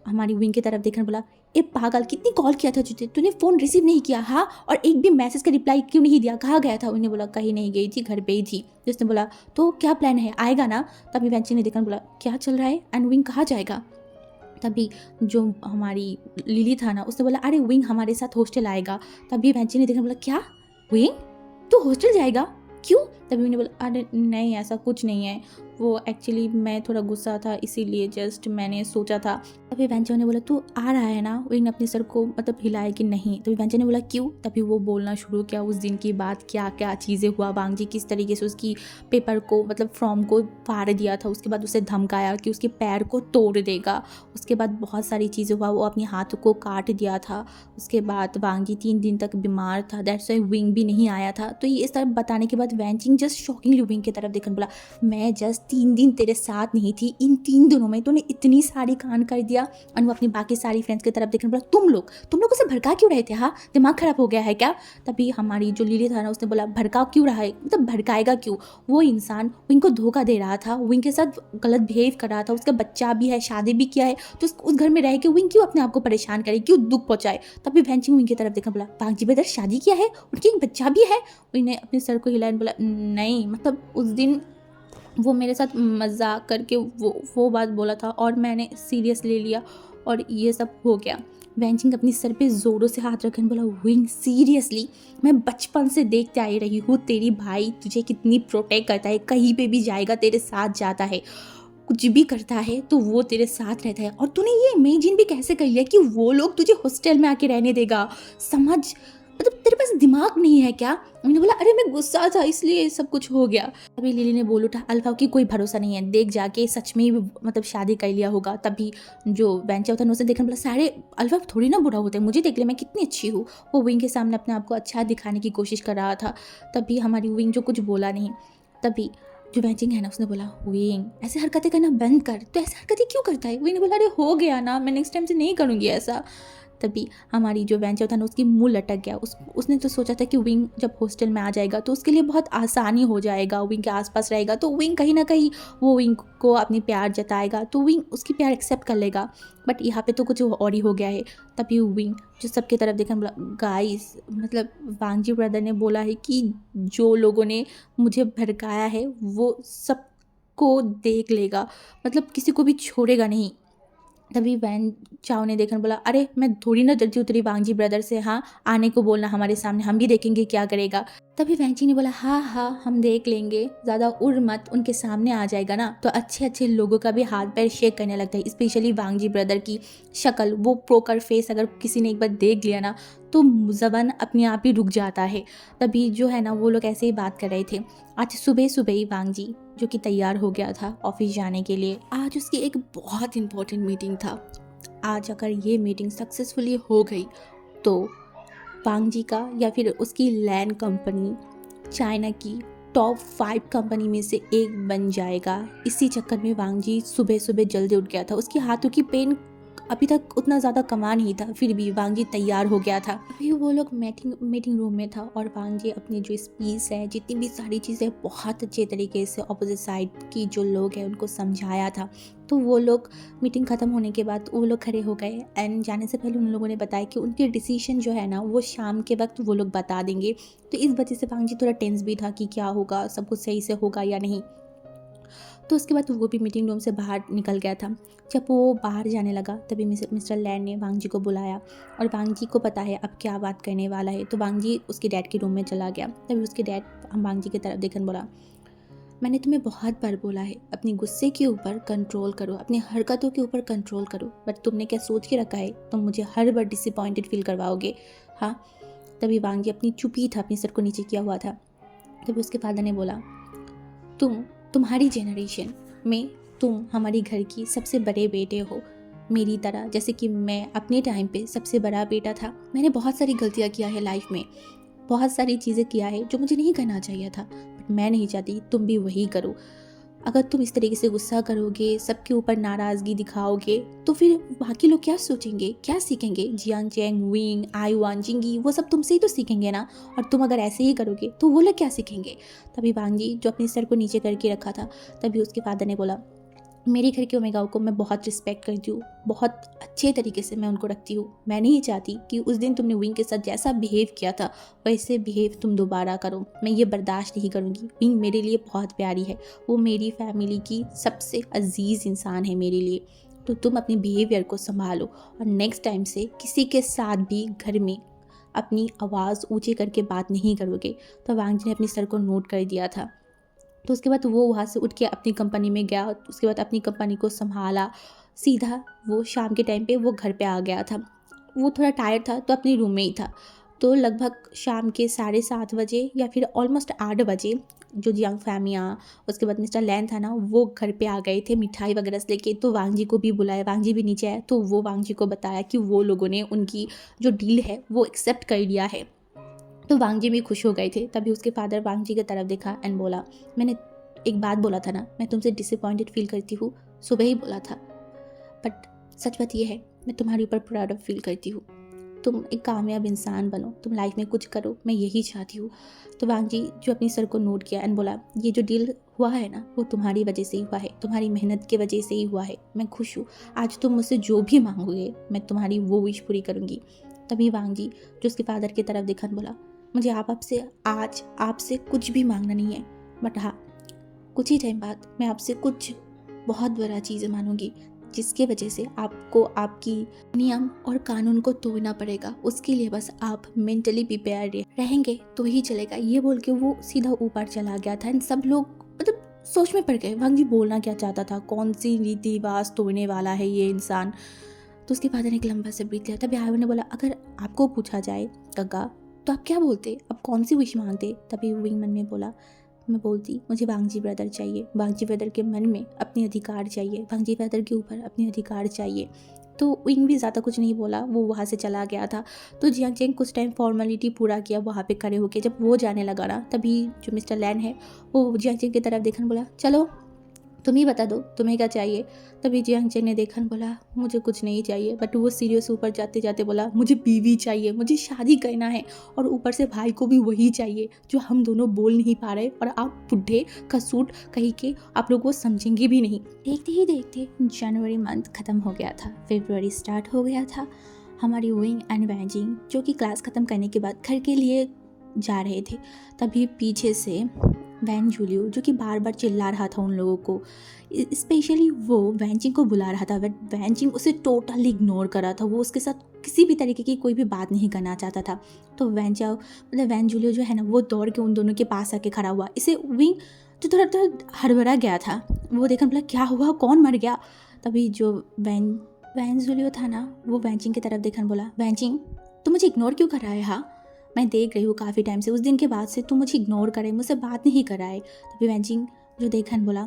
Speaker 1: हमारी विंग की तरफ देखकर बोला, ए पागल, कितनी कॉल किया था तुझे, तूने फ़ोन रिसीव नहीं किया? हाँ, और एक भी मैसेज का रिप्लाई क्यों नहीं दिया? कहाँ गया था? उन्हें बोला कहीं नहीं गई थी, घर पे ही थी। तो उसने बोला तो क्या प्लान है, आएगा ना? तभी वैनचिंग ने देखकर बोला क्या चल रहा है एंड विंग कहाँ जाएगा? तभी जो हमारी लिली था ना, उसने बोला अरे विंग हमारे साथ हॉस्टल आएगा। तभी वैनचिंग ने देखकर बोला क्या विंग, तू हॉस्टल जाएगा? क्यों? तभी उन्हें बोला अरे नहीं ऐसा कुछ नहीं है, वो एक्चुअली मैं थोड़ा गुस्सा था इसीलिए जस्ट मैंने सोचा था। तभी वेंचर ने बोला तू आ रहा है ना? विंग ने अपने सर को मतलब हिलाया कि नहीं। तभी वेंचर ने बोला क्यों? तभी वो बोलना शुरू किया उस दिन की बात, क्या क्या चीज़ें हुआ, वांगजी किस तरीके से उसकी पेपर को मतलब फॉर्म को फाड़ दिया था, उसके बाद उसे धमकाया कि उसके पैर को तोड़ देगा। उसके बाद बहुत सारी चीज़ें हुआ, वो अपने हाथ को काट दिया था। उसके बाद वांगजी 3 दिन तक बीमार था, दैट्स वाई विंग भी नहीं आया था। तो ये सब बताने के बाद वैनचिंग जस्ट शॉकिंगली विंग की तरफ देखकर बोला मैं जस्ट 3 दिन तेरे साथ नहीं थी, इन 3 दिनों में तूने इतनी सारी कांड कर दिया। और वो अपनी बाकी सारी फ्रेंड्स की तरफ देखकर बोला तुम लोग उसे भड़का क्यों रहे थे? हाँ, दिमाग खराब हो गया है क्या? तभी हमारी जो लिली था ना, उसने बोला भड़का क्यों रहा है, मतलब भड़काएगा क्यों? वो इंसान विंग को धोखा दे रहा था, विंग के साथ गलत बिहेव कर रहा था, उसका बच्चा भी है, शादी भी किया है, तो उस घर में रह के विंग क्यों अपने आप को परेशान करे, क्यों दुख पहुंचाए? तभी वैनचिंग विंग की तरफ देखकर बोला वांगजी ब्रदर शादी किया है, उनके एक बच्चा भी है? विंग ने अपने सर को हिलाया, बोला नहीं, मतलब उस दिन वो मेरे साथ मजाक करके वो बात बोला था और मैंने सीरियस ले लिया और ये सब हो गया। वेंचिंग अपनी सर पे जोरों से हाथ रखने बोला, विंग सीरियसली, मैं बचपन से देखते आई रही हूँ तेरी भाई तुझे कितनी प्रोटेक्ट करता है, कहीं पे भी जाएगा तेरे साथ जाता है, कुछ भी करता है तो वो तेरे साथ रहता है, और तूने ये इमेजिन भी कैसे कर लिया कि वो लोग तुझे हॉस्टल में आके रहने देगा? समझ, मतलब तेरे पास दिमाग नहीं है क्या? मैंने बोला अरे मैं गुस्सा था इसलिए सब कुछ हो गया। अभी लिली ने बोल उठा, अल्फा की कोई भरोसा नहीं है, देख जाके सच में ही मतलब शादी कर लिया होगा। तभी जो बेंचा होता है उसे देखने बोला, सारे अल्फा थोड़ी ना बुरा होते हैं, मुझे देख ले मैं कितनी अच्छी हूँ। वो विंग के सामने अपने आप को अच्छा दिखाने की कोशिश कर रहा था। तभी हमारी विंग जो कुछ बोला नहीं। तभी जो बेंचिंग है ना उसने बोला, विंग ऐसे हरकतें करना बंद कर, तो ऐसे हरकतें क्यों करता है? विंग ने बोला, अरे हो गया ना, मैं नेक्स्ट टाइम से नहीं करूँगी ऐसा। तभी हमारी जो वेंचर था ना उसकी मुंह लटक गया। उसने तो सोचा था कि विंग जब हॉस्टल में आ जाएगा तो उसके लिए बहुत आसानी हो जाएगा, विंग के आसपास रहेगा तो विंग कहीं ना कहीं वो विंग को अपनी प्यार जताएगा, तो विंग उसकी प्यार एक्सेप्ट कर लेगा। बट यहाँ पे तो कुछ और ही हो गया है। तभी विंग जो सबकी तरफ देखा बोला, गाइस मतलब वांगजी ब्रदर ने बोला है कि जो लोगों ने मुझे भड़काया है वो सबको देख लेगा, मतलब किसी को भी छोड़ेगा नहीं। तभी वैन चाओ ने देखकर बोला, अरे मैं थोड़ी ना डरती हूँ तेरी वांगजी ब्रदर से, हाँ आने को बोलना हमारे सामने, हम भी देखेंगे क्या करेगा। तभी वैंची ने बोला, हाँ हाँ हम देख लेंगे, ज़्यादा उड़ मत, उनके सामने आ जाएगा ना तो अच्छे अच्छे लोगों का भी हाथ पैर शेक करने लगता है, स्पेशली वांगजी ब्रदर की शक्ल, वो प्रोकर फेस अगर किसी ने एक बार देख लिया ना तो ज़बान अपने आप ही रुक जाता है। तभी जो है ना वो लोग ऐसे ही बात कर रहे थे। आज सुबह सुबह ही वांगजी जो कि तैयार हो गया था ऑफिस जाने के लिए, आज उसकी एक बहुत इंपॉर्टेंट मीटिंग था। आज अगर ये मीटिंग सक्सेसफुली हो गई तो वांगजी का या फिर उसकी लैंड कंपनी चाइना की टॉप 5 कंपनी में से एक बन जाएगा। इसी चक्कर में वांगजी सुबह सुबह जल्दी उठ गया था। उसके हाथों की पेन अभी तक उतना ज़्यादा कमा नहीं था, फिर भी वांगजी तैयार हो गया था। अभी वो लोग मीटिंग रूम में था और वांगजी अपनी जो स्पीच है, जितनी भी सारी चीज़ें बहुत अच्छे तरीके से अपोजिट साइड की जो लोग हैं उनको समझाया था। तो वो लोग मीटिंग ख़त्म होने के बाद वो लोग खड़े हो गए एंड जाने से पहले उन लोगों ने बताया कि उनके डिसीजन जो है ना वो शाम के वक्त वो लोग बता देंगे। तो इस वजह से वांगजी थोड़ा टेंस भी था कि क्या होगा, सब कुछ सही से होगा या नहीं। तो उसके बाद वो भी मीटिंग रूम से बाहर निकल गया था। जब वो बाहर जाने लगा तभी मिस्टर लैंड ने वांगजी को बुलाया और वांगजी को पता है अब क्या बात करने वाला है, तो वांगजी उसके डैड के रूम में चला गया। तभी उसके डैड वांगजी की तरफ देखकर बोला, मैंने तुम्हें बहुत बार बोला है अपने गुस्से के ऊपर कंट्रोल करो, अपनी हरकतों के ऊपर कंट्रोल करो, बट तुमने क्या सोच के रखा है तुम मुझे हर बार डिसअपॉइंटेड फील करवाओगे, हाँ? तभी वांगजी अपनी चुप ही था, अपनी सर को नीचे किया हुआ था। तभी उसके फादर ने बोला, तुम्हारी जनरेशन में तुम हमारी घर की सबसे बड़े बेटे हो, मेरी तरह, जैसे कि मैं अपने टाइम पे सबसे बड़ा बेटा था। मैंने बहुत सारी गलतियाँ किया है लाइफ में, बहुत सारी चीज़ें किया है जो मुझे नहीं करना चाहिए था, बट मैं नहीं चाहती तुम भी वही करो। अगर तुम इस तरीके से गुस्सा करोगे, सबके ऊपर नाराज़गी दिखाओगे, तो फिर बाकी लोग क्या सोचेंगे, क्या सीखेंगे? जियांग चैंग, विंग, आई वान, जिंगी, वो सब तुमसे ही तो सीखेंगे ना। और तुम अगर ऐसे ही करोगे तो वो लोग क्या सीखेंगे? तभी वांगी जो अपने सर को नीचे करके रखा था, तभी उसके फादर ने बोला, मेरे घर के ओमेगाओ को मैं बहुत रिस्पेक्ट करती हूँ, बहुत अच्छे तरीके से मैं उनको रखती हूँ। मैं नहीं चाहती कि उस दिन तुमने विंग के साथ जैसा बिहेव किया था वैसे बिहेव तुम दोबारा करो। मैं ये बर्दाश्त नहीं करूँगी। विंग मेरे लिए बहुत प्यारी है, वो मेरी फैमिली की सबसे अजीज़ इंसान है मेरे लिए। तो तुम अपने बिहेवियर को संभालो और नेक्स्ट टाइम से किसी के साथ भी घर में अपनी आवाज़ ऊँची करके बात नहीं करोगे। तो वांग जी ने अपने सर को नोट कर दिया था। तो उसके बाद वो वहाँ से उठ के अपनी कंपनी में गया, उसके बाद अपनी कंपनी को संभाला। सीधा वो शाम के टाइम पे वो घर पे आ गया था। वो थोड़ा टायर्ड था तो अपने रूम में ही था। तो लगभग शाम के 7:30 बजे या फिर ऑलमोस्ट 8 बजे जो जियांग फैमिया, उसके बाद मिस्टर लैन था ना, वो घर पे आ गए थे मिठाई वगैरह से लेके। तो वांग जी को भी बुलाया, वांग जी भी नीचे आया। तो वो वांग जी को बताया कि वो लोगों ने उनकी जो डील है वो एक्सेप्ट कर लिया है। तो वांगजी भी खुश हो गए थे। तभी उसके फादर वांगजी की तरफ देखा एंड बोला, मैंने एक बात बोला था ना, मैं तुमसे डिसअपॉइंटेड फील करती हूँ, सुबह ही बोला था, बट सच बात यह है मैं तुम्हारे ऊपर प्राउड फील करती हूँ। तुम एक कामयाब इंसान बनो, तुम लाइफ में कुछ करो, मैं यही चाहती हूँ। तो वांगजी जो अपनी सर को नोट किया एंड बोला, ये जो डील हुआ है ना वो तुम्हारी वजह से ही हुआ है, तुम्हारी मेहनत की वजह से ही हुआ है। मैं खुश हूँ, आज तुम मुझसे जो भी मांगोगे मैं तुम्हारी वो विश पूरी करूँगी। तभी वांगजी जो उसके फादर की तरफ देखा बोला, मुझे आज आपसे कुछ भी मांगना नहीं है, बट हाँ कुछ ही टाइम बाद मैं आपसे कुछ बहुत बड़ा चीज़ मांगूंगी, जिसके वजह से आपको आपकी नियम और कानून को तोड़ना पड़ेगा, उसके लिए बस आप मेंटली प्रिपेयर रहेंगे तो ही चलेगा। ये बोल के वो सीधा ऊपर चला गया था। सब लोग मतलब सोच में पड़ गए, वांग जी बोलना क्या चाहता था, कौन सी रीति रिवाज तोड़ने वाला है ये इंसान। तो उसके बाद एक लंबा सा ब्रीथ लिया। तभी आर्यन ने बोला, अगर आपको पूछा जाए गंगा तो आप क्या बोलते, अब कौन सी विश मांगते। तभी विंग मन में बोला, मैं बोलती मुझे वांगजी ब्रदर चाहिए, वांगजी ब्रदर के मन में अपने अधिकार चाहिए, वांगजी ब्रदर के ऊपर अपने अधिकार चाहिए। तो विंग भी ज़्यादा कुछ नहीं बोला, वो वहाँ से चला गया था। तो जियांग चेंग कुछ टाइम फॉर्मेलिटी पूरा किया वहाँ पे खड़े होके। जब वो जाने लगा ना, तभी जो मिस्टर लैन है वो जियांग चेंग की तरफ देखने बोला, चलो तुम ही बता दो तुम्हें क्या चाहिए। तभी जियांग चेंग ने देखा, बोला मुझे कुछ नहीं चाहिए। बट वो सीरियस ऊपर जाते जाते बोला, मुझे बीवी चाहिए, मुझे शादी करना है, और ऊपर से भाई को भी वही चाहिए जो हम दोनों बोल नहीं पा रहे, और आप बुढ़े का सूट कहीं के आप लोग वो समझेंगे भी नहीं। देखते ही देखते जनवरी मंथ ख़त्म हो गया था, फरवरी स्टार्ट हो गया था। हमारी विंग एंड वैंजिंग जो कि क्लास ख़त्म करने के बाद घर के लिए जा रहे थे, तभी पीछे से वैन जूलियो जो कि बार बार चिल्ला रहा था उन लोगों को, स्पेशली वो वैंजिंग को बुला रहा था, बट वैंजिंग उसे टोटली इग्नोर कर रहा था। वो उसके साथ किसी भी तरीके की कोई भी बात नहीं करना चाहता था। तो वैन जूलियो जो है ना, वो दौड़ के उन दोनों के पास आके खड़ा हुआ। इसे विंग जो थोड़ा हड़बड़ा गया था, वो देखा, बोला क्या हुआ, कौन मर गया। तभी जो वैन जूलियो था ना, वो वैंजिंग की तरफ देखा, बोला, वैंजिंग तू मुझे इग्नोर क्यों कर रहा है। हाँ, मैं देख रही हूँ काफ़ी टाइम से, उस दिन के बाद से तू मुझे इग्नोर करे, मुझसे बात नहीं कर रहा है। तभी वैंजिंग जो देखा बोला,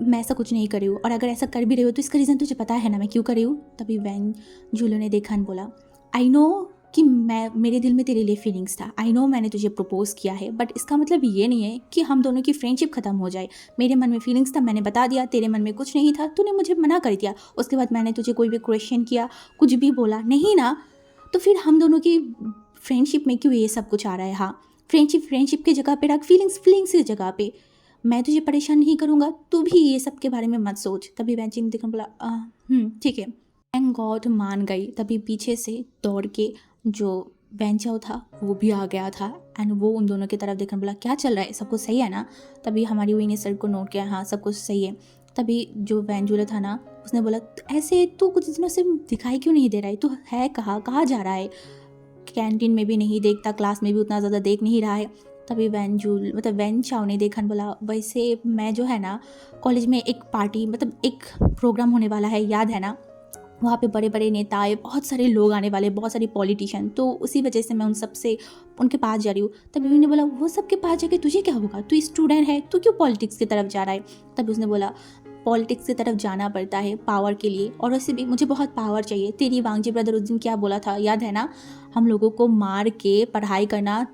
Speaker 1: मैं ऐसा कुछ नहीं कर रही हूँ, और अगर ऐसा कर भी रही हो तो इसका रीज़न तुझे पता है ना मैं क्यों कर रही हूँ। तभी वैन जूलियो ने देखा बोला, आई नो कि मेरे दिल में तेरे लिए फीलिंग्स था, आई नो मैंने तुझे प्रपोज किया है, बट इसका मतलब ये नहीं है कि हम दोनों की फ्रेंडशिप ख़त्म हो जाए। मेरे मन में फीलिंग्स था, मैंने बता दिया, तेरे मन में कुछ नहीं था, तूने मुझे मना कर दिया। उसके बाद मैंने तुझे कोई भी क्वेश्चन किया, कुछ भी बोला नहीं ना, तो फिर हम दोनों की फ्रेंडशिप में क्यों ये सब कुछ आ रहा है। हाँ, फ्रेंडशिप की जगह पे रख, फीलिंग्स की जगह पे। मैं तुझे परेशान नहीं करूँगा, तू भी ये सब के बारे में मत सोच। तभी वैंजिंग देखकर बोला, ठीक है। थैंक गॉड मान गई। तभी पीछे से दौड़ के जो वैंचाओ था वो भी आ गया था, एंड वो उन दोनों की तरफ देखकर बोला, क्या चल रहा है, सब कुछ सही है ना। तभी हमारी विंग ने सर को नोट किया, हाँ सब कुछ सही है। तभी जो वैंजूला था ना, उसने बोला, ऐसे तू कुछ दिनों से दिखाई क्यों नहीं दे रहा है, तू है कहाँ जा रहा है, कैंटीन में भी नहीं देखता, क्लास में भी उतना ज़्यादा देख नहीं रहा है। तभी वैन चाओ ने देखा, बोला, वैसे मैं जो है ना कॉलेज में एक पार्टी एक प्रोग्राम होने वाला है, याद है ना, वहाँ पे बड़े बड़े नेता आए, बहुत सारे लोग आने वाले, बहुत सारे पॉलिटिशियन, तो उसी वजह से मैं उनके पास जा रही हूँ। तभी उन्होंने बोला, वो सब के पास जाके तुझे क्या होगा, तू स्टूडेंट है, तू क्यों पॉलिटिक्स की तरफ जा रहा है। तभी उसने बोला, पॉलिटिक्स की तरफ जाना पड़ता है पावर के लिए, और वैसे भी मुझे बहुत पावर चाहिए। तेरी वांगजी ब्रदर उस दिन क्या बोला था, याद है ना, हम लोगों को मार के पढ़ाई करना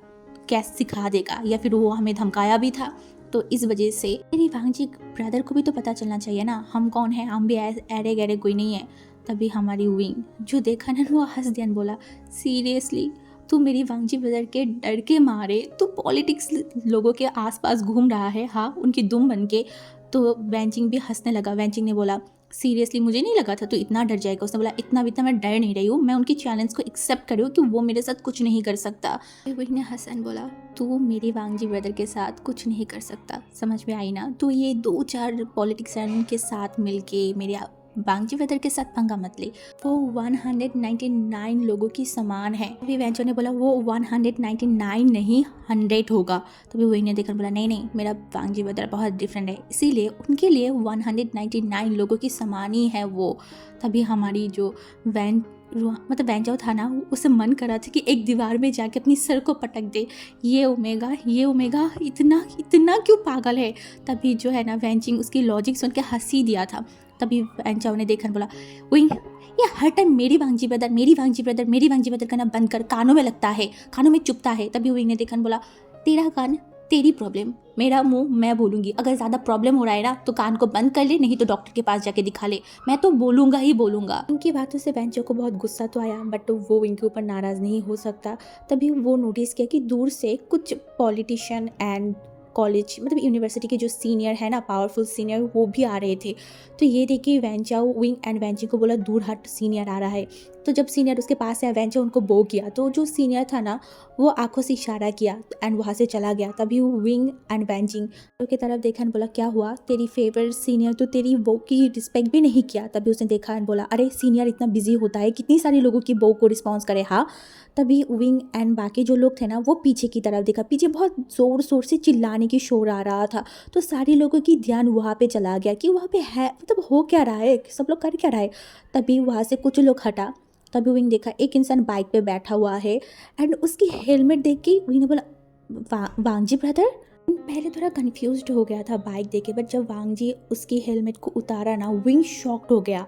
Speaker 1: कैसे सिखा देगा, या फिर वो हमें धमकाया भी था। तो इस वजह से तेरी वांगजी ब्रदर को भी तो पता चलना चाहिए ना, हम कौन है, हम भी ऐरे गहरे कोई नहीं है। तभी हमारी विंग जो देखा ना, वो हंस दिया, बोला, सीरियसली तू मेरी वांगजी ब्रदर के डर के मारे तू पॉलिटिक्स लोगों के आसपास घूम रहा है, हाँ, उनकी दुम बन के। तो वैंजिंग भी हंसने लगा। वैंजिंग ने बोला, सीरियसली मुझे नहीं लगा था तू इतना डर जाएगा। उसने बोला, इतना भी तो मैं डर नहीं रही हूँ, मैं उनकी चैलेंज को एक्सेप्ट कर रही हूँ कि वो मेरे साथ कुछ नहीं कर सकता। वही ने हसन बोला, तू मेरी वांगजी ब्रदर के साथ कुछ नहीं कर सकता, समझ में आई ना, तो ये 2-4 पॉलिटिशियन के साथ मिलके मेरे वांगजी ब्रदर के साथ पंगा मत ले, वो 199 लोगों की समान है। तभी वैंचो ने बोला, वो 199 नहीं 100 होगा। तभी वही ने देखकर बोला, नहीं, मेरा वांगजी ब्रदर बहुत डिफरेंट है, इसीलिए उनके लिए 199 लोगों की समान ही है वो। तभी हमारी जो वैंचाओ था ना, उसे मन करा था कि एक दीवार में जाके अपनी सर को पटक दे, ये ओमेगा इतना क्यों पागल है। तभी जो है ना, वैंचिंग उसकी लॉजिक सुन के हंसी दिया था। तभी वैंचाओ ने देखा, बोला, विंग ये हर टाइम मेरी वांगजी ब्रदर करना बंद कर, कानों में लगता है, कानों में चुभता है। तभी विंग ने देखा, बोला, तेरा कान तेरी प्रॉब्लम, मेरा मुंह मैं बोलूँगी, अगर ज़्यादा प्रॉब्लम हो रहा है ना तो कान को बंद कर ले, नहीं तो डॉक्टर के पास जाके दिखा ले, मैं तो बोलूँगा ही बोलूँगा। इनकी बातों से वैंचो को बहुत गुस्सा तो आया, बट वो इनके ऊपर नाराज़ नहीं हो सकता। तभी वो नोटिस किया कि दूर से कुछ पॉलिटिशियन एंड कॉलेज मतलब यूनिवर्सिटी के जो सीनियर है ना, पावरफुल सीनियर, वो भी आ रहे थे। तो ये देखिए वैंचाओ विंग एंड वैंचिंग को बोला दूर हट, सीनियर आ रहा है। तो जब सीनियर उसके पास आया, वैंचाओ उनको बो किया, तो जो सीनियर था ना वो आंखों से इशारा किया एंड वहाँ से चला गया। तभी वो विंग एंड वैंचिंग की तरफ देखा एंड बोला क्या हुआ, तेरी फेवरेट सीनियर तो तेरी बो की रिस्पेक्ट भी नहीं किया। तभी उसने देखा एंड बोला अरे सीनियर इतना बिजी होता है, कितनी सारी लोगों की बो को रिस्पॉन्स करे। हाँ, तभी विंग एंड बाकी जो लोग थे ना वो पीछे की तरफ देखा, पीछे बहुत ज़ोर शोर से चिल्लाने की शोर आ रहा था। तो सारे लोगों की ध्यान वहाँ पे चला गया कि वहाँ पे है, मतलब हो क्या रहा है, सब लोग कर क्या रहा है। तभी वहाँ से कुछ लोग हटा। तभी विंग देखा एक इंसान बाइक पे बैठा हुआ है एंड उसकी हेलमेट देख के विंग ने बोला वांगजी ब्रदर। पहले थोड़ा कंफ्यूज्ड हो गया था बाइक देख के, बट जब वांगजी उसकी हेलमेट को उतारा ना, विंग शॉक्ड हो गया।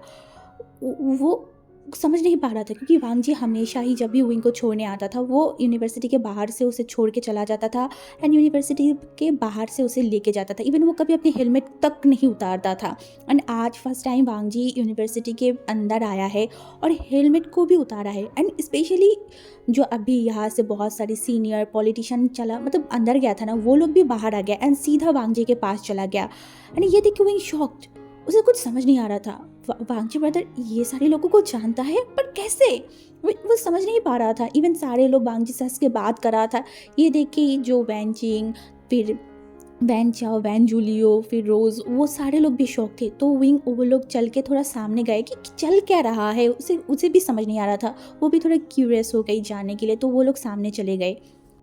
Speaker 1: वो समझ नहीं पा रहा था क्योंकि वांगजी हमेशा ही जब भी विंग को छोड़ने आता था वो यूनिवर्सिटी के बाहर से उसे छोड़ के चला जाता था एंड यूनिवर्सिटी के बाहर से उसे लेके जाता था। इवन वो कभी अपनी हेलमेट तक नहीं उतारता था। एंड आज फर्स्ट टाइम वांगजी यूनिवर्सिटी के अंदर आया है और हेलमेट को भी उतारा है। एंड स्पेशली जो अभी यहाँ से बहुत सारे सीनियर पॉलिटिशियन चला मतलब अंदर गया था ना, वो लोग भी बाहर आ गया एंड सीधा वांगजी के पास चला गया। एंड ये देख के विंग शॉक्ड, उसे कुछ समझ नहीं आ रहा था। वांगजी ब्रदर ये सारे लोगों को जानता है पर कैसे, वो समझ नहीं पा रहा था। इवन सारे लोग वांगजी से हंस के बात कर रहा था। ये देख के जो वैंचिंग, फिर वैन चाओ, वैन जूलियो, फिर रोज़, वो सारे लोग भी शौक थे। तो विंग वो लोग चल के थोड़ा सामने गए कि चल क्या रहा है, उसे भी समझ नहीं आ रहा था। वो भी थोड़ा क्यूरियस हो गई जानने के लिए, तो वो लोग सामने चले गए।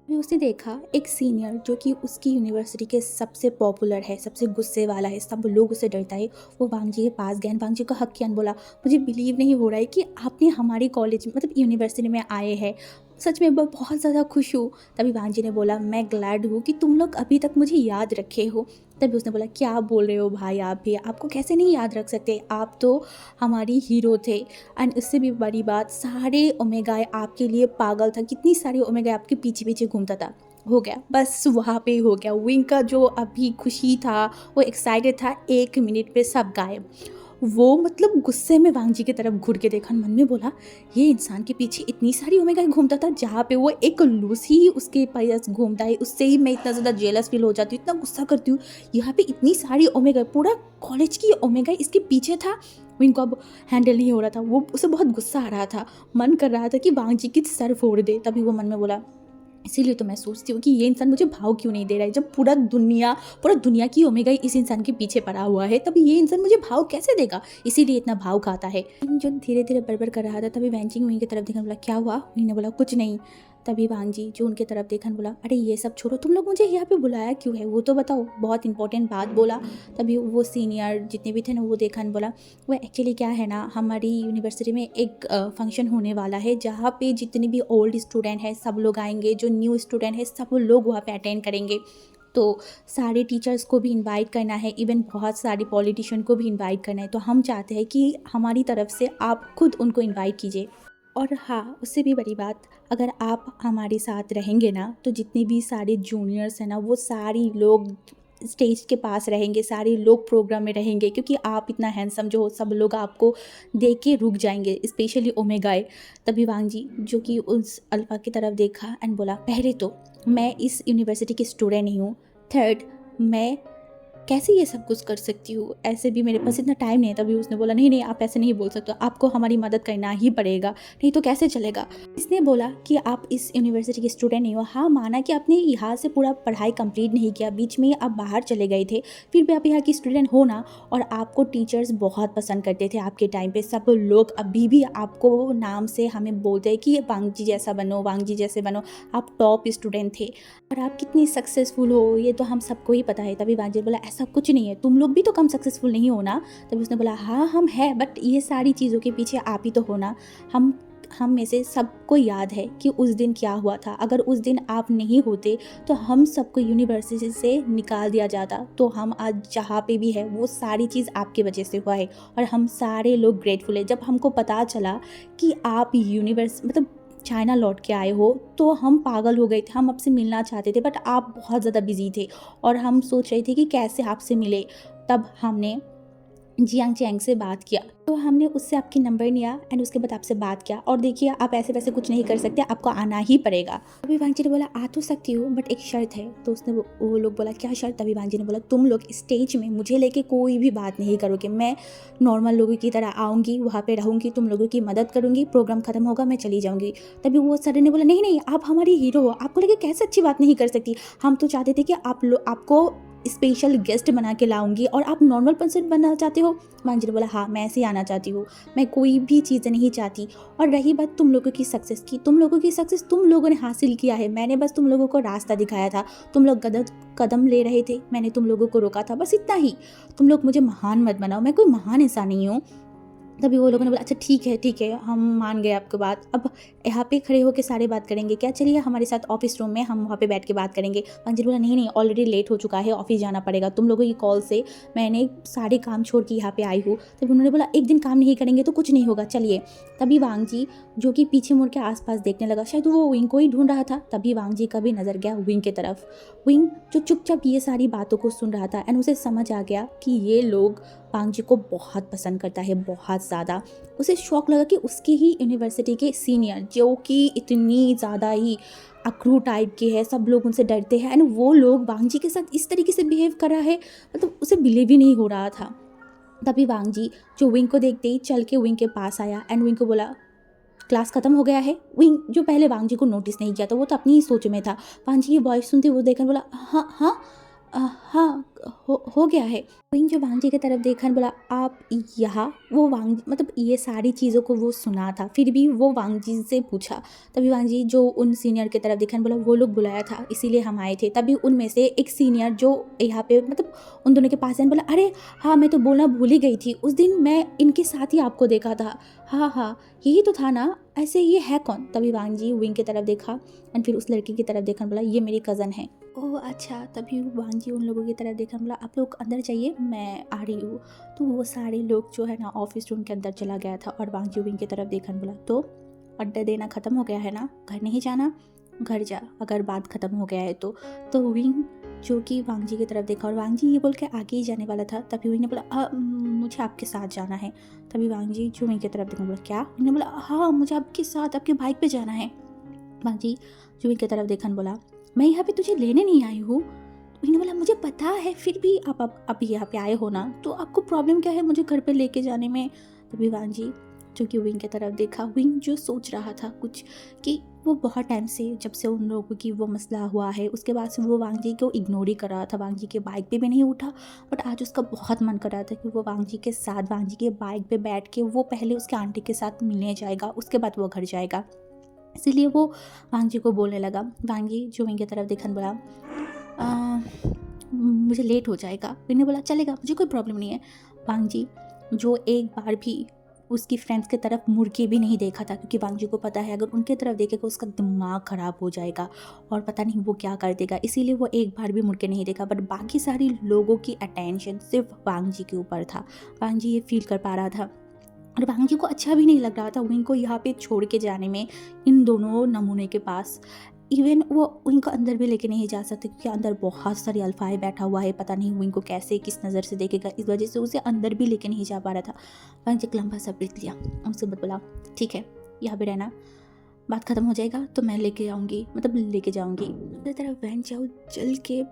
Speaker 1: फिर उसने देखा एक सीनियर जो कि उसकी यूनिवर्सिटी के सबसे पॉपुलर है, सबसे गुस्से वाला है, सब लोग उससे डरता है। वो वांगजी के पास गया, वांगजी को हक किया, बोला मुझे बिलीव नहीं हो रहा है कि आपने हमारी कॉलेज मतलब यूनिवर्सिटी में आए हैं, सच में बहुत ज़्यादा खुश हूँ। तभी वांगजी ने बोला मैं ग्लैड हूँ कि तुम लोग अभी तक मुझे याद रखे हो। तभी उसने बोला क्या बोल रहे हो भाई, आप भी, आपको कैसे नहीं याद रख सकते, आप तो हमारी हीरो थे। एंड इससे भी बड़ी बात, सारे ओमेगाए आपके लिए पागल था, कितनी सारी ओमेगाए आपके पीछे पीछे घूमता था। हो गया बस, वहाँ पे हो गया। विंग का जो अभी खुशी था, वो एक्साइटेड था, 1 मिनट पे सब गायब। वो मतलब गुस्से में वांगजी की तरफ घूर के देखा, मन में बोला ये इंसान के पीछे इतनी सारी ओमेगा घूमता था, जहाँ पे वो एक लूसी उसके पास घूमता है, उससे ही मैं इतना ज़्यादा जेलस फील हो जाती हूँ, इतना गुस्सा करती हूँ। यहाँ पे इतनी सारी ओमेगा, पूरा कॉलेज की ओमेगा इसके पीछे था। वो इनको अब हैंडल नहीं हो रहा था, वो उसे बहुत गुस्सा आ रहा था, मन कर रहा था कि वांगजी की सर फोड़ दे। तभी वो मन में बोला इसीलिए तो मैं सोचती हूँ कि ये इंसान मुझे भाव क्यों नहीं दे रहा है, जब पूरा दुनिया की ओमेगा इस इंसान के पीछे पड़ा हुआ है, तभी ये इंसान मुझे भाव कैसे देगा, इसीलिए इतना भाव खाता है। जो धीरे धीरे बड़बड़ कर रहा था, तभी वैंचिंग वहीं की तरफ देखा, बोला क्या हुआ, वहीं ने बोला कुछ नहीं। तभी वांगजी जो उनके तरफ देखा बोला अरे ये सब छोड़ो, तुम लोग मुझे यहाँ पे बुलाया क्यों है, वो तो बताओ, बहुत इंपॉर्टेंट बात बोला। तभी वो सीनियर जितने भी थे ना, वो देखा बोला वो एक्चुअली क्या है ना, हमारी यूनिवर्सिटी में एक फंक्शन होने वाला है, जहाँ पे जितने भी ओल्ड स्टूडेंट हैं सब लोग आएंगे, जो न्यू स्टूडेंट है सब लोग वहाँ पे अटेंड करेंगे। तो सारे टीचर्स को भी इनवाइट करना है, इवन बहुत सारे पॉलिटिशियन को भी इनवाइट करना है। तो हम चाहते हैं कि हमारी तरफ से आप खुद उनको इनवाइट कीजिए। और हाँ, उससे भी बड़ी बात, अगर आप हमारे साथ रहेंगे ना, तो जितने भी सारे जूनियर्स हैं ना, वो सारी लोग स्टेज के पास रहेंगे, सारे लोग प्रोग्राम में रहेंगे, क्योंकि आप इतना हैंडसम जो हो, सब लोग आपको देख के रुक जाएंगे, स्पेशली ओमेगाए। तभी वांगजी जो कि उस अल्फा की तरफ देखा एंड बोला पहले तो मैं इस यूनिवर्सिटी की स्टूडेंट नहीं हूँ, थर्ड मैं कैसे ये सब कुछ कर सकती हूँ, ऐसे भी मेरे पास इतना टाइम नहीं है। तभी उसने बोला नहीं नहीं, आप ऐसे नहीं बोल सकते, आपको हमारी मदद करना ही पड़ेगा, नहीं तो कैसे चलेगा। इसने बोला कि आप इस यूनिवर्सिटी के स्टूडेंट नहीं हो। हाँ, माना कि आपने यहाँ से पूरा पढ़ाई कंप्लीट नहीं किया, बीच में आप बाहर चले गए थे, फिर भी आप यहाँ की स्टूडेंट हो ना। और आपको टीचर्स बहुत पसंद करते थे आपके टाइम पर, सब लोग अभी भी आपको नाम से हमें बोलते हैं कि वांगजी जैसा बनो, वांगजी जैसे बनो, आप टॉप स्टूडेंट थे और आप कितनी सक्सेसफुल हो ये तो हम सबको ही पता है। तभी वांगजी बोला ऐसा कुछ नहीं है, तुम लोग भी तो कम सक्सेसफुल नहीं हो ना। तभी उसने बोला हाँ हम हैं, बट ये सारी चीज़ों के पीछे आप ही तो हो ना। हम में से सबको याद है कि उस दिन क्या हुआ था, अगर उस दिन आप नहीं होते तो हम सबको यूनिवर्सिटी से निकाल दिया जाता। तो हम आज जहाँ पे भी है वो सारी चीज़ आपकी वजह से हुआ है और हम सारे लोग ग्रेटफुल है। जब हमको पता चला कि आप मतलब चाइना लौट के आए हो, तो हम पागल हो गए थे, हम आपसे मिलना चाहते थे, बट आप बहुत ज़्यादा बिजी थे और हम सोच रहे थे कि कैसे आपसे मिले। तब हमने जियांग चैंग से बात किया, तो हमने उससे आपकी नंबर लिया एंड उसके बाद आपसे बात किया, और देखिए आप ऐसे वैसे कुछ नहीं कर सकते, आपको आना ही पड़ेगा। तभी वांगजी ने बोला आ तो सकती हूँ बट एक शर्त है। तो उसने वो लोग बोला क्या शर्त? तभी वांगजी ने बोला तुम लोग स्टेज में मुझे लेके कोई भी बात नहीं करोगे, मैं नॉर्मल लोगों की तरह आऊँगी, वहाँ पे रहूँगी, तुम लोगों की मदद करूँगी, प्रोग्राम खत्म होगा मैं चली जाऊँगी। तभी वो सर ने बोला नहीं नहीं, आप हमारी हीरो हो, आपको लेके कैसे अच्छी बात नहीं कर सकती, हम तो चाहते थे कि आपको स्पेशल गेस्ट बना के लाऊंगी और आप नॉर्मल पर्सन बनना चाहते हो। वांगजी ने बोला हाँ मैं ऐसे ही आना चाहती हूँ, मैं कोई भी चीज़ें नहीं चाहती। और रही बात तुम लोगों की सक्सेस की, तुम लोगों की सक्सेस तुम लोगों ने हासिल किया है, मैंने बस तुम लोगों को रास्ता दिखाया था, तुम लोग कदम ले रहे थे, मैंने तुम लोगों को रोका था, बस इतना ही। तुम लोग मुझे महान मत बनाओ, मैं कोई महान इंसान नहीं हूँ। तभी वो लोगों ने बोला अच्छा ठीक है हम मान गए आपकी बात, अब यहाँ पे खड़े होकर सारे बात करेंगे क्या? चलिए हमारे साथ ऑफिस रूम में, हम वहाँ पे बैठ के बात करेंगे। वांगजी ने बोला नहीं नहीं, ऑलरेडी लेट हो चुका है, ऑफिस जाना पड़ेगा, तुम लोगों की कॉल से मैंने सारे काम छोड़ के यहाँ पे आई हूँ। तभी उन्होंने बोला एक दिन काम नहीं करेंगे तो कुछ नहीं होगा, चलिए। तभी वांगजी जो कि पीछे मुड़ के आसपास देखने लगा, शायद वो विंग को ही ढूंढ रहा था। तभी वांगजी का भी नज़र गया विंग की तरफ। विंग जो चुपचाप ये सारी बातों को सुन रहा था एंड उसे समझ आ गया कि ये लोग वांगजी को बहुत पसंद करता है, बहुत ज़्यादा। उसे शौक लगा कि उसकी ही यूनिवर्सिटी के सीनियर जो कि इतनी ज़्यादा ही अक्रू टाइप के हैं, सब लोग उनसे डरते हैं एंड वो लोग वांगजी के साथ इस तरीके से बिहेव कर रहा है, मतलब उसे बिलीव ही नहीं हो रहा था। तभी वांगजी जो विंग को देखते ही चल के विंग के पास आया एंड विंग को बोला क्लास खत्म हो गया है। विंग जो पहले वांगजी को नोटिस नहीं किया था, वो तो अपनी ही सोच में था। वांगजी की वॉइस सुनते वो देखकर बोला हाँ हाँ हाँ हो गया है। विंग जो वांगजी की तरफ देखा बोला आप यहाँ, वो वांग मतलब ये सारी चीज़ों को वो सुना था, फिर भी वो वांगजी से पूछा। तभी वांगजी जो उन सीनियर की तरफ देखा बोला वो लोग बुलाया था इसीलिए हम आए थे। तभी उनमें से एक सीनियर जो यहाँ पे मतलब उन दोनों के पास है बोला अरे हाँ मैं तो बोलना भूल ही गई थी, उस दिन मैं इनके साथ ही आपको देखा था, हाँ यही तो था ना, ऐसे ये है कौन? तभी वांगजी विंग की तरफ देखा एंड फिर उस लड़की की तरफ देखा बोला ये मेरी कज़न है। ओह अच्छा। तभी वांगजी उन लोगों की तरफ देखा बोला आप लोग अंदर जाइए मैं आ रही हूँ। तो वो सारे लोग जो है ना ऑफिस रूम के अंदर चला गया था और वांगजी विंग की तरफ देखा बोला तो अड्डा देना ख़त्म हो गया है ना, घर नहीं जाना, घर जा अगर बात ख़त्म हो गया है तो विंग जो कि वांगजी की तरफ देखा और वांगजी ये बोल के आगे ही जाने वाला था। तभी विंग ने बोला मुझे आपके साथ जाना है। तभी वांगजी जो विंग की तरफ देखा बोला क्या? विंग ने बोला हाँ मुझे आपके साथ आपके बाइक पे जाना है। वांगजी जो विंग की तरफ देखा बोला मैं यहाँ पे तुझे लेने नहीं आई हूँ। विंग ने बोला मुझे पता है, फिर भी आप यहाँ पे आए हो ना, तो आपको प्रॉब्लम क्या है मुझे घर पे लेके जाने में? तभी वांगजी जो कि विंग की तरफ देखा, विंग जो सोच रहा था कुछ कि वो बहुत टाइम से जब से उन लोगों की वो मसला हुआ है उसके बाद से वो वांगजी को इग्नोर ही कर रहा था, वांगजी के बाइक पे भी नहीं उठा। बट आज उसका बहुत मन कर रहा था कि वो वांगजी के साथ वांगजी के बाइक पे बैठ के वो पहले उसके आंटी के साथ मिलने जाएगा, उसके बाद वो घर जाएगा। इसीलिए वो वांगजी को बोलने लगा। वांगजी जो विंग की तरफ देखन बोला मुझे लेट हो जाएगा। विंग ने बोला चलेगा मुझे कोई प्रॉब्लम नहीं है। वांगजी जो एक बार भी उसकी फ्रेंड्स की तरफ मुड़ के भी नहीं देखा था, क्योंकि वांगजी को पता है अगर उनके तरफ देखेगा उसका दिमाग ख़राब हो जाएगा और पता नहीं वो क्या कर देगा, इसीलिए वो एक बार भी मुड़ के नहीं देखा। बट बाकी सारी लोगों की अटेंशन सिर्फ वांगजी के ऊपर था। वांगजी ये फील कर पा रहा था और वांगजी को अच्छा भी नहीं लग रहा था विंग को यहाँ पे छोड़ के जाने में, इन दोनों नमूने के पास। इवन वो विंग को अंदर भी लेके नहीं जा सकते क्योंकि अंदर बहुत सारी अल्फाई बैठा हुआ है, पता नहीं विंग को कैसे किस नज़र से देखेगा, इस वजह से उसे अंदर भी लेके नहीं जा पा रहा था। वांगजी एक लंबा सा ब्रीथ लिया, उनसे बोला ठीक है यहाँ पे रहना, बात ख़त्म हो जाएगा तो मैं लेके आऊँगी, मतलब लेके जाऊँगी। इस तरह वैन चाओ जल के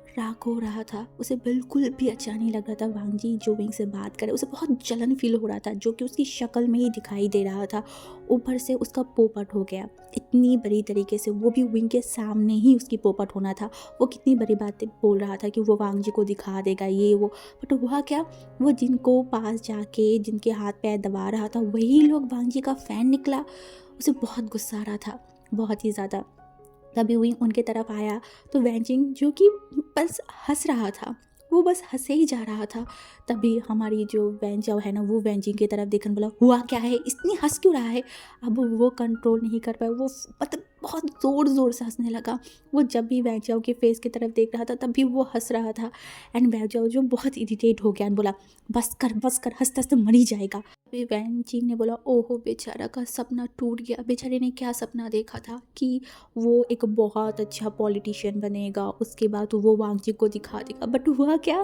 Speaker 1: राख हो रहा था, उसे बिल्कुल भी अच्छा नहीं लग रहा था वांगजी जो विंग से बात करे, उसे बहुत जलन फील हो रहा था जो कि उसकी शक्ल में ही दिखाई दे रहा था। ऊपर से उसका पोपट हो गया इतनी बड़ी तरीके से, वो भी विंग के सामने ही उसकी पोपट होना था। वो कितनी बड़ी बातें बोल रहा था कि वो वांगजी को दिखा देगा ये वो, बट हुआ क्या, वो जिनको पास जाके जिनके हाथ पैर दबा रहा था वही लोग वांगजी का फ़ैन निकला। उसे बहुत गुस्सा आ रहा था, बहुत ही ज़्यादा। तभी विंग उनके तरफ आया तो वैंजिंग जो कि बस हंस रहा था, वो बस हंसे ही जा रहा था। तभी हमारी जो वैंजाओ है ना वो वैंजिंग की तरफ देखने बोला हुआ क्या है, इतनी हंस क्यों रहा है? अब वो कंट्रोल नहीं कर पाया, वो मतलब बहुत ज़ोर ज़ोर से हंसने लगा। वो जब भी वैंचाओ के फेस की तरफ देख रहा था तब भी वो हंस रहा था। एंड वैंचाओ जो बहुत इरिटेट हो गया एंड बोला बस कर हंसते हंसते मर ही जाएगा। फिर वैंचिंग ने बोला ओहो बेचारा का सपना टूट गया। बेचारे ने क्या सपना देखा था कि वो एक बहुत अच्छा पॉलिटिशियन बनेगा, उसके बाद वो वांगजी को दिखा देगा, बट हुआ क्या,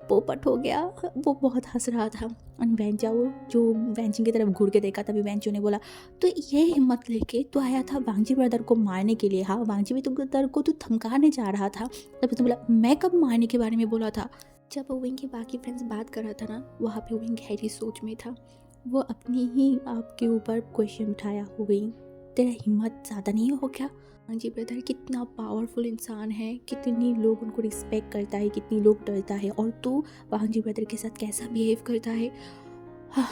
Speaker 1: पोपट हो गया। वो बहुत हंस रहा था। एंड वैंचाओ जो वैंचिंग की तरफ घूर के देखा तभी वैंचाओ ने बोला तो ये हिम्मत लेके तो आया था वांगजी ब्रदर को मारने के लिए। हाँ, वांगजी ब्रदर को तो धमकाने जा रहा था। तभी तो बोला मैं कब मारने के बारे में बोला था। जब विंग के बाकी फ्रेंड्स बात कर रहा था ना, वहाँ पे विंग गहरी सोच में था। वो अपनी ही आपके ऊपर क्वेश्चन उठाया, विंग तेरा हिम्मत ज़्यादा नहीं हो क्या? वांगजी ब्रदर कितना पावरफुल इंसान है, कितनी लोग उनको रिस्पेक्ट करता है, कितनी लोग डरता है, और तू वांगजी ब्रदर के साथ कैसा बिहेव करता है। हाँ,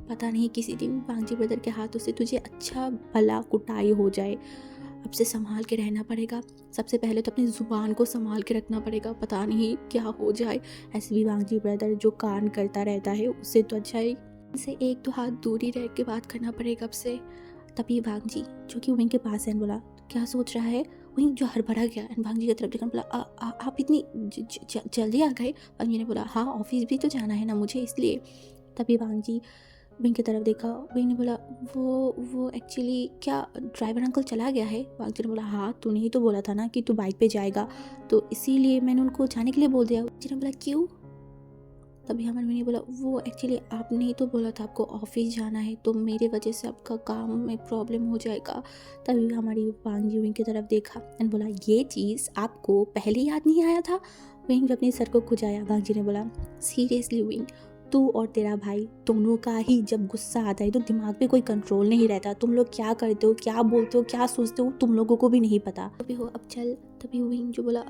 Speaker 1: पता नहीं किसी दिन वांगजी ब्रदर के हाथों से तुझे अच्छा भला कुटाई हो जाए। अब से संभाल के रहना पड़ेगा। सबसे पहले तो अपनी ज़ुबान को संभाल के रखना पड़ेगा, पता नहीं क्या हो जाए। ऐसे भी वांगजी ब्रदर जो कान करता रहता है उससे तो अच्छा ही से एक तो हाथ दूरी रह के बात करना पड़ेगा अब से। तभी वांगजी जो कि विंग के पास है बोला क्या सोच रहा है। विंग जो हड़बड़ा गया एंड वांगजी की तरफ देखकर बोला आप इतनी जल्दी आ गए। वांगजी ने बोला हाँ, ऑफिस भी तो जाना है ना मुझे, इसलिए। तभी वांगजी विंग की तरफ देखा। विंग ने बोला वो एक्चुअली क्या ड्राइवर अंकल चला गया है। वांगजी ने बोला हाँ, तूने ही तो बोला था ना कि तू बाइक पे जाएगा, तो इसीलिए मैंने उनको जाने के लिए बोल दिया। वांगजी ने बोला क्यों? तभी हमारे विंग ने बोला वो एक्चुअली आपने ही तो बोला था आपको ऑफिस जाना है, तो मेरे वजह से आपका काम में प्रॉब्लम हो जाएगा। तभी हमारी वांगजी विंग की तरफ देखा एंड बोला ये चीज़ आपको पहले याद नहीं आया था। विंग अपने सर को खुजाया। वांगजी ने बोला सीरियसली विंग, तू और तेरा भाई दोनों का ही जब गुस्सा आता है तो दिमाग पे कोई कंट्रोल नहीं रहता। तुम लोग क्या करते हो, क्या बोलते हो, क्या सोचते हो, तुम लोगों को भी नहीं पता। तभी हो अब चल। तभी विंग जो बोला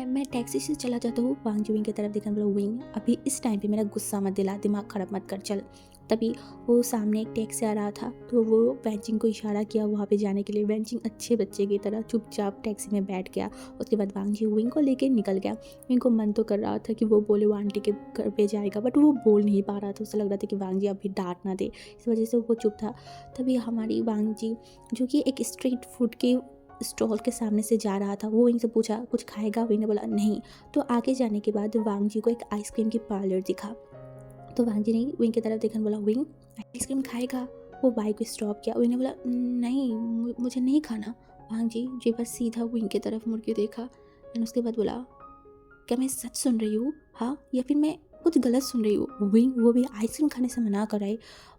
Speaker 1: मैं टैक्सी से चला जाता हूँ। वांगजी विंग की तरफ देखकर बोला विंग अभी इस टाइम पे मेरा गुस्सा मत दिला, दिमाग खराब मत कर, चल। तभी वो सामने एक टैक्सी आ रहा था तो वो वैंचिंग को इशारा किया वहाँ पे जाने के लिए। वैंचिंग अच्छे बच्चे की तरह चुपचाप टैक्सी में बैठ गया। उसके बाद वांगजी विंग को लेके निकल गया। विंग को मन तो कर रहा था कि वो बोले वो आंटी के घर पे जाएगा, बट वो बोल नहीं पा रहा था। उसे लग रहा था कि वांगजी अभी डांट ना दे, इस वजह से वो चुप था। तभी हमारी वांगजी जो कि एक स्ट्रीट फूड के स्टॉल के सामने से जा रहा था, वो विंग से पूछा कुछ खाएगा। विंग ने बोला नहीं। तो आगे जाने के बाद वांगजी को एक आइसक्रीम की पार्लर दिखा। तो वांगजी ने विंग की तरफ देखकर बोला विंग आइसक्रीम खाएगा? वो बाइक को स्टॉप किया। विंग ने बोला नहीं, मुझे नहीं खाना। वांगजी जी बस सीधा विंग की तरफ मुड़ के देखा एंड उसके बाद बोला क्या मैं सच सुन रही हूँ, हाँ, या फिर मैं कुछ गलत सुन रही हूँ? विंग वो भी आइसक्रीम खाने से मना कर रहे।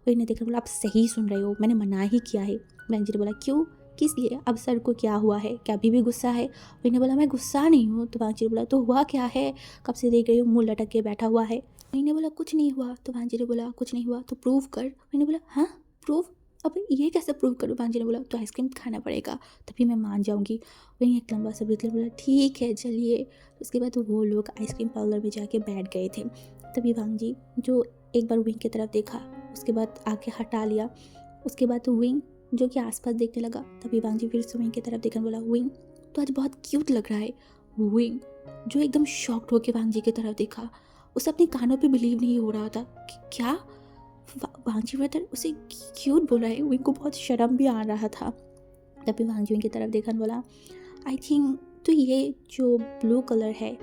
Speaker 1: विंग ने देखकर बोला आप सही सुन रहे हो, मैंने मना ही किया है। वांगजी ने बोला क्यों, किस लिए? अब सर को क्या हुआ है, क्या अभी भी गुस्सा है? विंग ने बोला मैं गुस्सा नहीं हूँ। तो वांगजी ने बोला तो हुआ क्या है, कब से देख रही हूँ मुँह लटक के बैठा हुआ है। विंग ने बोला कुछ नहीं हुआ। तो वांगजी ने बोला कुछ नहीं हुआ तो प्रूव कर। विंग ने बोला हाँ प्रूव, अब ये कैसे प्रूव करूँ? वांगजी ने बोला तो आइसक्रीम खाना पड़ेगा तभी मैं मान जाऊँगी। विंग एक लंबा सा ब्रीथ लिया, बोला ठीक है चलिए। उसके बाद वो लोग आइसक्रीम पार्लर में जाके बैठ गए थे। तभी वांगजी जो एक बार विंग की तरफ देखा, उसके बाद आके हटा लिया। उसके बाद विंग जो कि आसपास देखने लगा। तभी वांगजी फिर से विंग की तरफ देखकर बोला विंग तो आज बहुत क्यूट लग रहा है। विंग जो एकदम शॉक्ड होकर वांगजी की तरफ देखा, उसे अपने कानों पे बिलीव नहीं हो रहा था कि क्या वांगजी ब्रदर उसे क्यूट बोला है। विंग को बहुत शर्म भी आ रहा था। तभी वांगजी विंग की तरफ देखा बोला आई थिंक तो ये जो ब्लू कलर है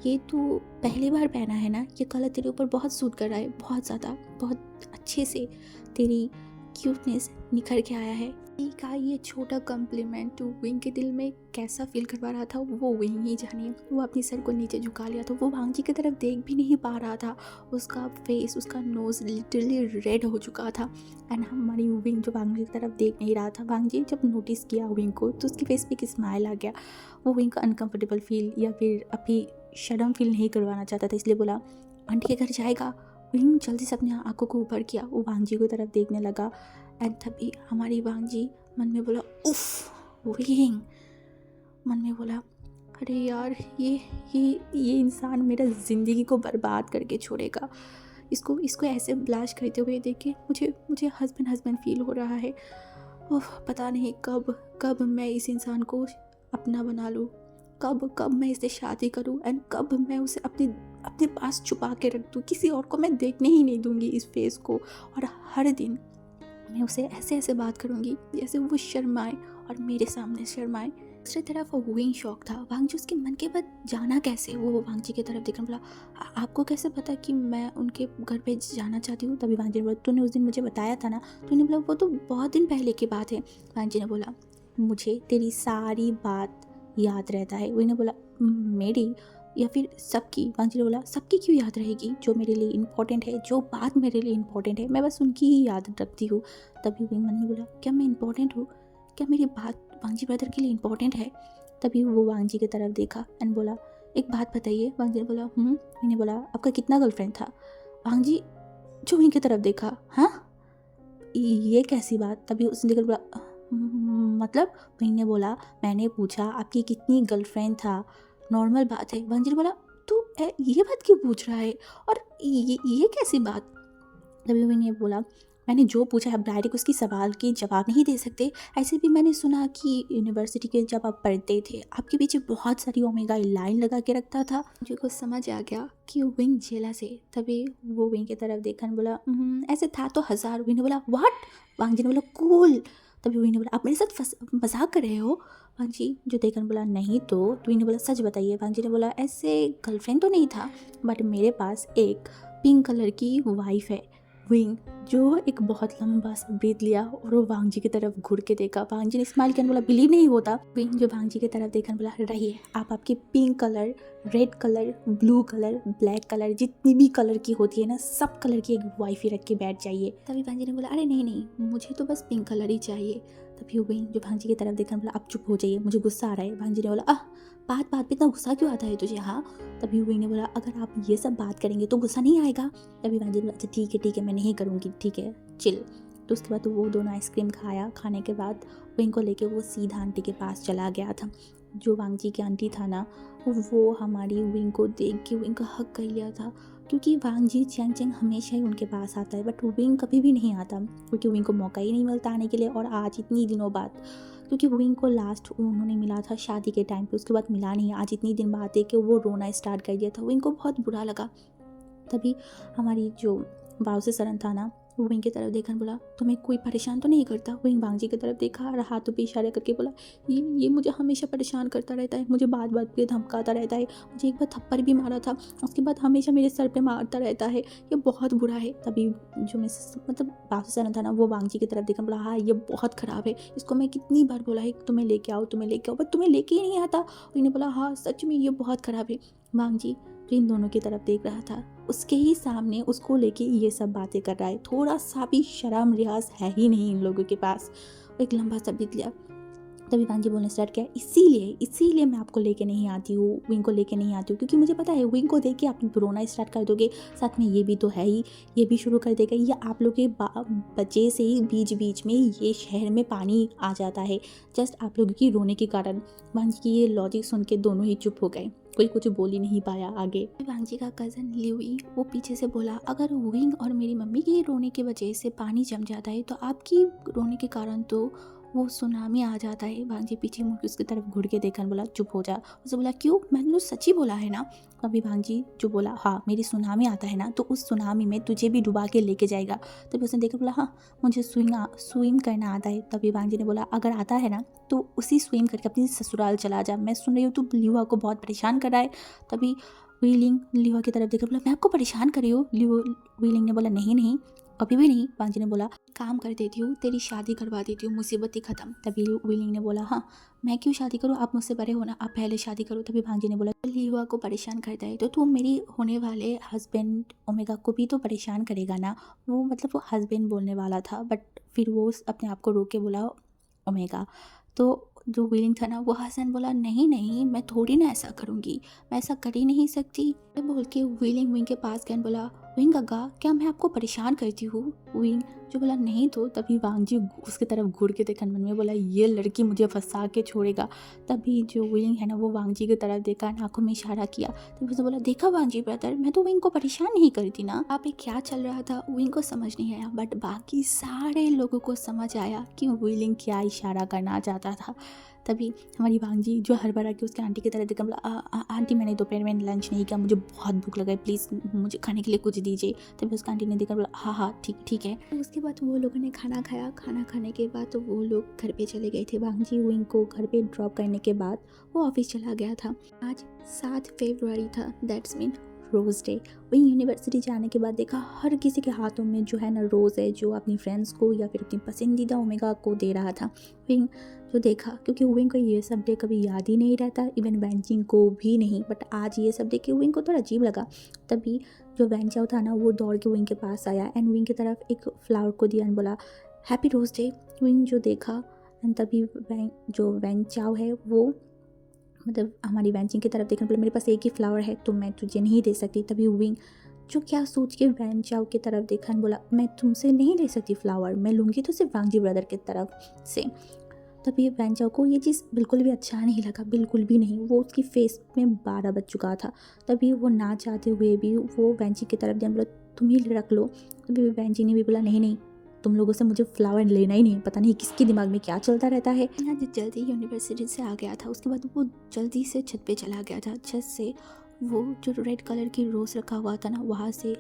Speaker 1: ये तू पहली बार पहना है ना, ये कलर तेरे ऊपर बहुत सूट कर रहा है, बहुत ज़्यादा, बहुत अच्छे से तेरी क्यूटनेस निखर के आया है। का ये छोटा कम्प्लीमेंट विंग के दिल में कैसा फील करवा रहा था वो विंग ही जानिए। वो अपनी सर को नीचे झुका लिया था। वो वांगजी की तरफ देख भी नहीं पा रहा था। उसका फेस, उसका नोज लिटरली रेड हो चुका था। एंड हमारी विंग जो वांगजी की तरफ देख नहीं रहा था, वांगजी जब नोटिस किया विंग को तो उसके फेस पे एक स्माइल आ गया। वो विंग को अनकम्फर्टेबल फील या फिर अभी शर्म फील नहीं करवाना चाहता था, इसलिए बोला आंटी के घर जाएगा। विंग जल्दी से अपनी आंखों को ऊपर किया, वो वांगजी की तरफ देखने लगा। एंड तभी हमारी वांगजी मन में बोला उफ विंग, मन में बोला अरे यार ये इंसान मेरा ज़िंदगी को बर्बाद करके छोड़ेगा। इसको ऐसे ब्लाश करते हुए देख के मुझे हस्बैंड फील हो रहा है। ओह पता नहीं कब मैं इस इंसान को अपना बना लूँ, कब मैं इससे शादी करूँ एंड कब मैं उसे अपने पास छुपा के रख दूँ। किसी और को मैं देखने ही नहीं दूँगी इस फेस को, और हर दिन मैं उसे ऐसे बात करूँगी जैसे वो शर्माए
Speaker 2: और मेरे सामने शर्माए। दूसरी तरफ विंग शॉक था, वांगजी उसके मन के बाद जाना कैसे। वो वांगजी की तरफ देखकर बोला, आपको कैसे पता कि मैं उनके घर पे जाना चाहती हूँ?" तभी वांगजी ने बोला, तूने उस दिन मुझे बताया था ना। तूने बोला वो तो बहुत दिन पहले की बात है। वांगजी ने बोला, मुझे तेरी सारी बात याद रहता है। विंग ने बोला, मेरी या फिर सबकी?" वांगजी ने बोला, सबकी क्यों याद रहेगी? जो मेरे लिए इम्पोर्टेंट है, जो बात मेरे लिए इम्पोर्टेंट है, मैं बस उनकी ही याद रखती हूँ। तभी विंग मन में बोला, क्या मैं इम्पोर्टेंट हूँ? क्या मेरी बात वांगजी ब्रदर के लिए इम्पोर्टेंट है? तभी वो वांगजी की तरफ देखा एंड बोला, एक बात बताइए। वांगजी ने बोला, विंग ने बोला, आपका कितना गर्लफ्रेंड था? वांगजी जो विंग की तरफ देखा, हाँ ये कैसी बात? तभी उसने देखकर बोला, मतलब?" विंग ने बोला, मैंने पूछा आपकी कितनी गर्लफ्रेंड था, नॉर्मल बात है। वांगजी ने बोला, तू ये बात क्यों पूछ रहा है, और ये कैसी बात? तभी विंग ने बोला, मैंने जो पूछा है, आप डायरेक्ट उसकी सवाल के जवाब नहीं दे सकते। ऐसे भी मैंने सुना कि यूनिवर्सिटी के जब आप पढ़ते थे, आपके पीछे बहुत सारी ओमेगा लाइन लगा के रखता था। मुझे को समझ आ गया कि विंग जेलस है। तभी वो विंग की तरफ देखा और बोला, ऐसे था तो 1000। विंग ने बोला, व्हाट? वांगजी ने बोला, कूल। तभी विंग ने बोला, आप मेरे साथ मजाक कर रहे हो? वांगजी जो देखकर बोला, नहीं तो विंग ने बोला, सच बताइए। वांगजी ने बोला, ऐसे गर्लफ्रेंड तो नहीं था, बट मेरे पास एक पिंक कलर की वाइफ है। विंग जो एक बहुत लंबा सा ब्रीथ लिया और वो वांगजी की तरफ घुर के देखा। वांगजी ने स्माइल किया, बोला, बिलीव नहीं होता। विंग जो वांगजी की तरफ देखा बोला, रहिए, आप आपकी pink colour, red colour, blue colour, black colour, जितनी भी कलर की होती है ना, सब कलर की एक वाइफ ही रख के बैठ जाइए। तभी वांगजी ने बोला, अरे नहीं नहीं, मुझे तो बस पिंक कलर ही चाहिए। तभी विंग जो वांगजी की तरफ देखा बोला, आप चुप हो जाइए, मुझे गुस्सा आ रहा है। वांगजी ने बोला, बात बात पे इतना गुस्सा क्यों आता है तुझे? हाँ। तभी विंग ने बोला, अगर आप ये सब बात करेंगे तो गुस्सा नहीं आएगा। तभी वांगजी ने बोला, अच्छा ठीक है, मैं नहीं करूँगी, ठीक है, चिल। तो उसके बाद तो वो दोनों आइसक्रीम खाया। खाने के बाद विंग को लेके वो सीधा आंटी के पास चला गया था। जो वांगजी की आंटी था ना, वो हमारी विंग को देख के विंग का हक कर लिया था, क्योंकि वांगजी चैंग चैंग हमेशा ही उनके पास आता है, बट विंग कभी भी नहीं आता, क्योंकि विंग को मौका ही नहीं मिलता आने के लिए। और आज इतनी दिनों बाद, क्योंकि विंग को लास्ट उन्होंने मिला था शादी के टाइम पे, उसके बाद मिला नहीं। आज इतनी दिन बाद देख के वो रोना स्टार्ट कर दिया था। विंग को बहुत बुरा लगा। तभी हमारी जो वावसे सरन था ना, वो विंग की तरफ देखकर बोला, तुम्हें कोई परेशान तो नहीं करता? विंग वांगजी की तरफ देखा और हाथों पे इशारे करके बोला, ये मुझे हमेशा परेशान करता रहता है, मुझे बात बात पे धमकाता रहता है, मुझे एक बार थप्पड़ भी मारा था, उसके बाद हमेशा मेरे सर पे मारता रहता है, ये बहुत बुरा है। तभी जो मतलब वावसे सरन था ना, वो वांगजी की तरफ देखकर बोला, हाँ ये बहुत ख़राब है, इसको मैं कितनी बार बोला है तुम्हें लेके आओ, बट तुम्हें लेके ही नहीं आता। विंग ने बोला, हाँ सच में ये बहुत ख़राब है। वांगजी जो इन दोनों की तरफ देख रहा था, उसके ही सामने उसको लेके ये सब बातें कर रहा है, थोड़ा सा भी शर्म रियाज है ही नहीं इन लोगों के पास। एक लंबा सा बीत लिया। तभी वांगजी बोलने स्टार्ट किया, इसीलिए मैं आपको लेके नहीं आती हूँ, विंग को लेके नहीं आती हूँ, क्योंकि मुझे पता है विंग को देख के आप रोना स्टार्ट कर दोगे, साथ में ये भी तो है ही, ये भी शुरू कर देगा। ये आप लोग के बच्चे से ही बीच बीच में ये शहर में पानी आ जाता है, जस्ट आप लोगों की रोने के कारण। वांगजी की ये लॉजिक सुन के दोनों ही चुप हो गए, कोई कुछ बोल ही नहीं पाया आगे। वांगजी का कज़न ल्यूई वो पीछे से बोला, अगर विंग और मेरी मम्मी के रोने की वजह से पानी जम जाता है, तो आपकी रोने के कारण तो वो सुनामी आ जाता है। वांगजी पीछे मुड़ के उसकी तरफ घुर के देखा, बोला, चुप हो जा। उसे बोला, क्यों? मैंने तो सच ही बोला है ना। तभी वांगजी जो बोला, हाँ मेरी सुनामी आता है ना, तो उस सुनामी में तुझे भी डुबा के लेके जाएगा। तभी उसने देखा, बोला, हाँ मुझे स्विम करना आता है। तभी वांगजी ने बोला, अगर आता है ना तो उसी स्विम करके अपनी ससुराल चला जा, मैं सुन रही हूँ तू लिवा को बहुत परेशान कर रहा है। तभी व्हीलिंग लिवा की तरफ देखकर बोला, मैं आपको परेशान कर रही हूँ? व्हीलिंग ने बोला, नहीं कभी भी नहीं। वांगजी ने बोला, काम कर देती हूँ, तेरी शादी करवा देती हूँ, मुसीबत ही खत्म। तभी व्हीलिंग ने बोला, हाँ मैं क्यों शादी करूँ, आप मुझसे बड़े हो ना, आप पहले शादी करो। तभी वांगजी ने बोला, लिवा को परेशान करता है तो तू मेरी होने वाले हस्बैंड ओमेगा को भी तो परेशान करेगा ना। वो मतलब वो हस्बैंड बोलने वाला था, बट फिर वो अपने आप को रोक के बोला ओमेगा। तो जो व्हीलिंग था ना, वो हसन बोला, नहीं मैं थोड़ी ना ऐसा करूँगी, मैं ऐसा कर ही नहीं सकती। बोल के व्हीलिंग विंग के पास गया, बोला, विंग अग्गा क्या मैं आपको परेशान करती हूँ? विंग जो बोला, नहीं तो। तभी वांगजी उसकी तरफ घूर के देखा, मन में बोला, ये लड़की मुझे फंसा के छोड़ेगा। तभी जो विंग है ना, वो वांगजी की तरफ देखा, आंखों में इशारा किया। तभी उसने बोला, देखा वांगजी ब्रदर, मैं तो विंग को परेशान नहीं करती ना। आप क्या चल रहा था विंग को समझ नहीं आया, बट बाकी सारे लोगों को समझ आया कि विंग क्या इशारा करना चाहता था। तभी हमारी भांजी जो हर बार आके उसके आंटी की तरह देखा, बोला आंटी मैंने दोपहर में लंच नहीं किया, मुझे बहुत भूख लगा है, प्लीज़ मुझे खाने के लिए कुछ दीजिए। तभी उसका आंटी ने देखा, बोला हाँ हाँ ठीक ठीक है। तो उसके बाद वो लोगों ने खाना खाया। खाना खाने के बाद तो वो लोग घर पे चले गए थे। भांजी विंग को घर पे ड्रॉप करने के बाद वो ऑफिस चला गया था। आज 7 फरवरी था, दैट्स मीन रोज़ डे। वहीं यूनिवर्सिटी जाने के बाद देखा हर किसी के हाथों में जो है ना रोज़ है, जो अपनी फ्रेंड्स को या फिर अपनी पसंदीदा ओमेगा को दे रहा था। विंग जो देखा, क्योंकि विंग को ये सब डे कभी याद ही नहीं रहता, इवन वेंचिंग को भी नहीं, बट आज ये सब देख के विंग को थोड़ा अजीब लगा। तभी जो वेंचाओ था ना वो दौड़ के विंग के पास आया एंड विंग की तरफ एक फ्लावर को दिया एंड बोला हैप्पी रोज़ डे। विंग जो देखा एंड तभी जो वेंचाओ है वो मतलब हमारी वेंचिंग की तरफ देखने, बोले मेरे पास एक ही फ्लावर है तो मैं तुझे नहीं दे सकती। तभी विंग जो क्या सोच के वेंचाओ की तरफ देखा बोला मैं तुमसे नहीं ले सकती फ्लावर, मैं लूँगी तो सिर्फ वांगजी ब्रदर की तरफ से। तभी वेंचाओ को ये चीज़ बिल्कुल भी अच्छा नहीं लगा, बिल्कुल भी नहीं। वो उसकी फेस में 12 बज चुका था। तभी वो ना चाहते हुए भी वो वेंची की तरफ बोला तुम ही रख लो। तभी वेंची ने भी बोला नहीं नहीं, तुम लोगों से मुझे फ्लावर लेना ही नहीं, पता नहीं किसके दिमाग में क्या चलता रहता है। आज जल्दी यूनिवर्सिटी से आ गया था। उसके बाद वो जल्दी से छत पे चला गया था। छत से वो जो रेड कलर की रोज़ रखा हुआ था ना, वहाँ से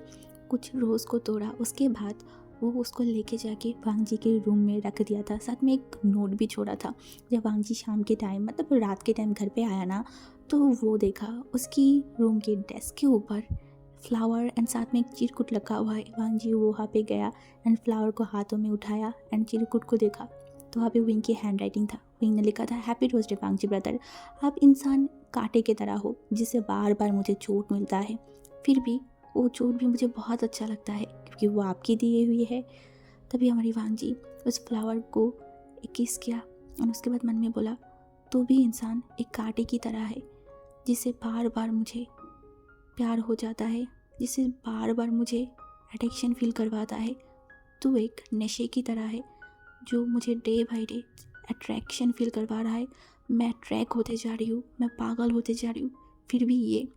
Speaker 2: कुछ रोज़ को तोड़ा। उसके बाद वो उसको लेके जाके वांगजी के रूम में रख दिया था। साथ में एक नोट भी छोड़ा था। जब वांगजी शाम के टाइम मतलब रात के टाइम घर पे आया ना, तो वो देखा उसकी रूम के डेस्क के ऊपर फ्लावर एंड साथ में एक चिरकुट लगा हुआ है। वांगजी वो वहाँ पे गया एंड फ्लावर को हाथों में उठाया एंड चिरकुट को देखा तो वहाँ पे विंग की हैंड राइटिंग था। विंग ने लिखा था हैप्पी रोज़ डे वांगजी ब्रदर, आप इंसान कांटे की तरह हो जिससे बार बार मुझे चोट मिलता है, फिर भी वो चोट भी मुझे बहुत अच्छा लगता है क्योंकि वो आपकी दी हुई है। तभी हमारी वांगजी उस फ्लावर को एक किस किया और उसके बाद मन में बोला तो भी इंसान एक कांटे की तरह है जिससे बार बार मुझे प्यार हो जाता है, जिससे बार बार मुझे एडिक्शन फील करवाता है। तो एक नशे की तरह है जो मुझे day by day attraction feel करवा रहा है। मैं अट्रैक्ट होते जा रही हूँ, मैं पागल होते जा रही हूँ, फिर भी ये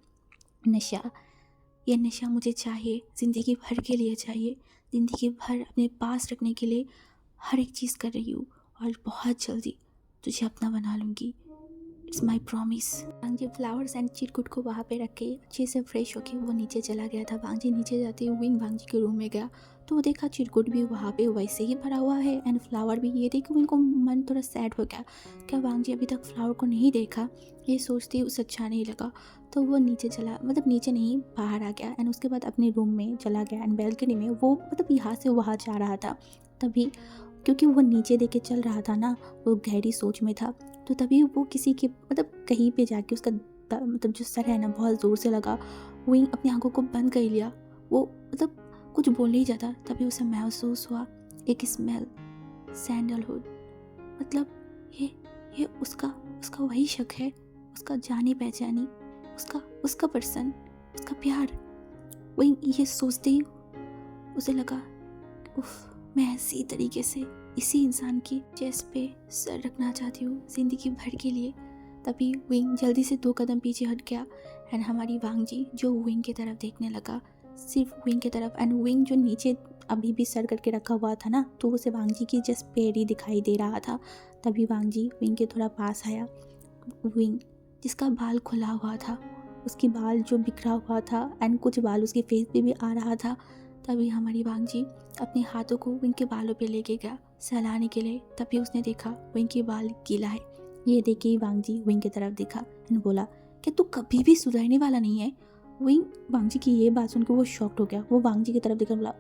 Speaker 2: नशा मुझे चाहिए, ज़िंदगी भर के लिए चाहिए, ज़िंदगी भर अपने पास रखने के लिए हर एक चीज़ कर रही हूँ और बहुत जल्दी तुझे अपना बना लूँगी, इट्स माई प्रॉमिस। वांगजी फ्लावर्स एंड चिरकुट को वहाँ पे रख के अच्छे से फ्रेश होके वो नीचे चला गया था। वांगजी नीचे जाते हुए विंग वांगजी के रूम में गया तो वो देखा चिरकुट भी वहाँ पे वैसे ही भरा हुआ है एंड फ्लावर भी। ये देख विंग को मन थोड़ा सैड हो गया, क्या वांगजी अभी तक फ्लावर को नहीं देखा, ये सोचती उसे अच्छा नहीं लगा। तो वो नीचे चला, मतलब नीचे नहीं बाहर आ गया एंड उसके बाद अपने रूम में चला गया एंड बैल्कनी में वो मतलब यहाँ से वहाँ जा रहा था। तभी क्योंकि वो नीचे देख के चल रहा था ना, वो गहरी सोच में था, तो तभी वो किसी के मतलब कहीं पे जाके उसका मतलब जो सर है ना बहुत ज़ोर से लगा। विंग अपनी आंखों को बंद कर लिया, वो मतलब कुछ बोल नहीं जाता। तभी उसे महसूस हुआ एक स्मेल, सैंडलवुड। मतलब ये उसका वही शक है, उसका जानी पहचानी, उसका पर्सन, उसका प्यार। विंग ये सोचते ही उसे लगा उफ, मैं ऐसी तरीके से इसी इंसान की चेस्ट पे सर रखना चाहती हूँ ज़िंदगी भर के लिए। तभी विंग जल्दी से 2 कदम पीछे हट गया एंड हमारी वांगजी जो विंग की तरफ देखने लगा, सिर्फ विंग की तरफ। एंड विंग जो नीचे अभी भी सर करके रखा हुआ था ना, तो उसे वांगजी की जस्ट पैर ही दिखाई दे रहा था। तभी वांगजी विंग के थोड़ा पास आया। विंग जिसका बाल खुला हुआ था, उसकी बाल जो बिखरा हुआ था एंड कुछ बाल उसके फेस पे भी आ रहा था। तभी हमारी वांगजी अपने हाथों को विंग के बालों पे लेके गया सहलाने के लिए। तभी उसने देखा विंग की बाल गीला है। ये देख के वांगजी विंग की तरफ देखा एंड बोला क्या तू कभी भी सुधरने वाला नहीं है। विंग वांगजी की ये बात सुनकर वो शॉक्ड हो गया। वो वांगजी की तरफ देखा, बोला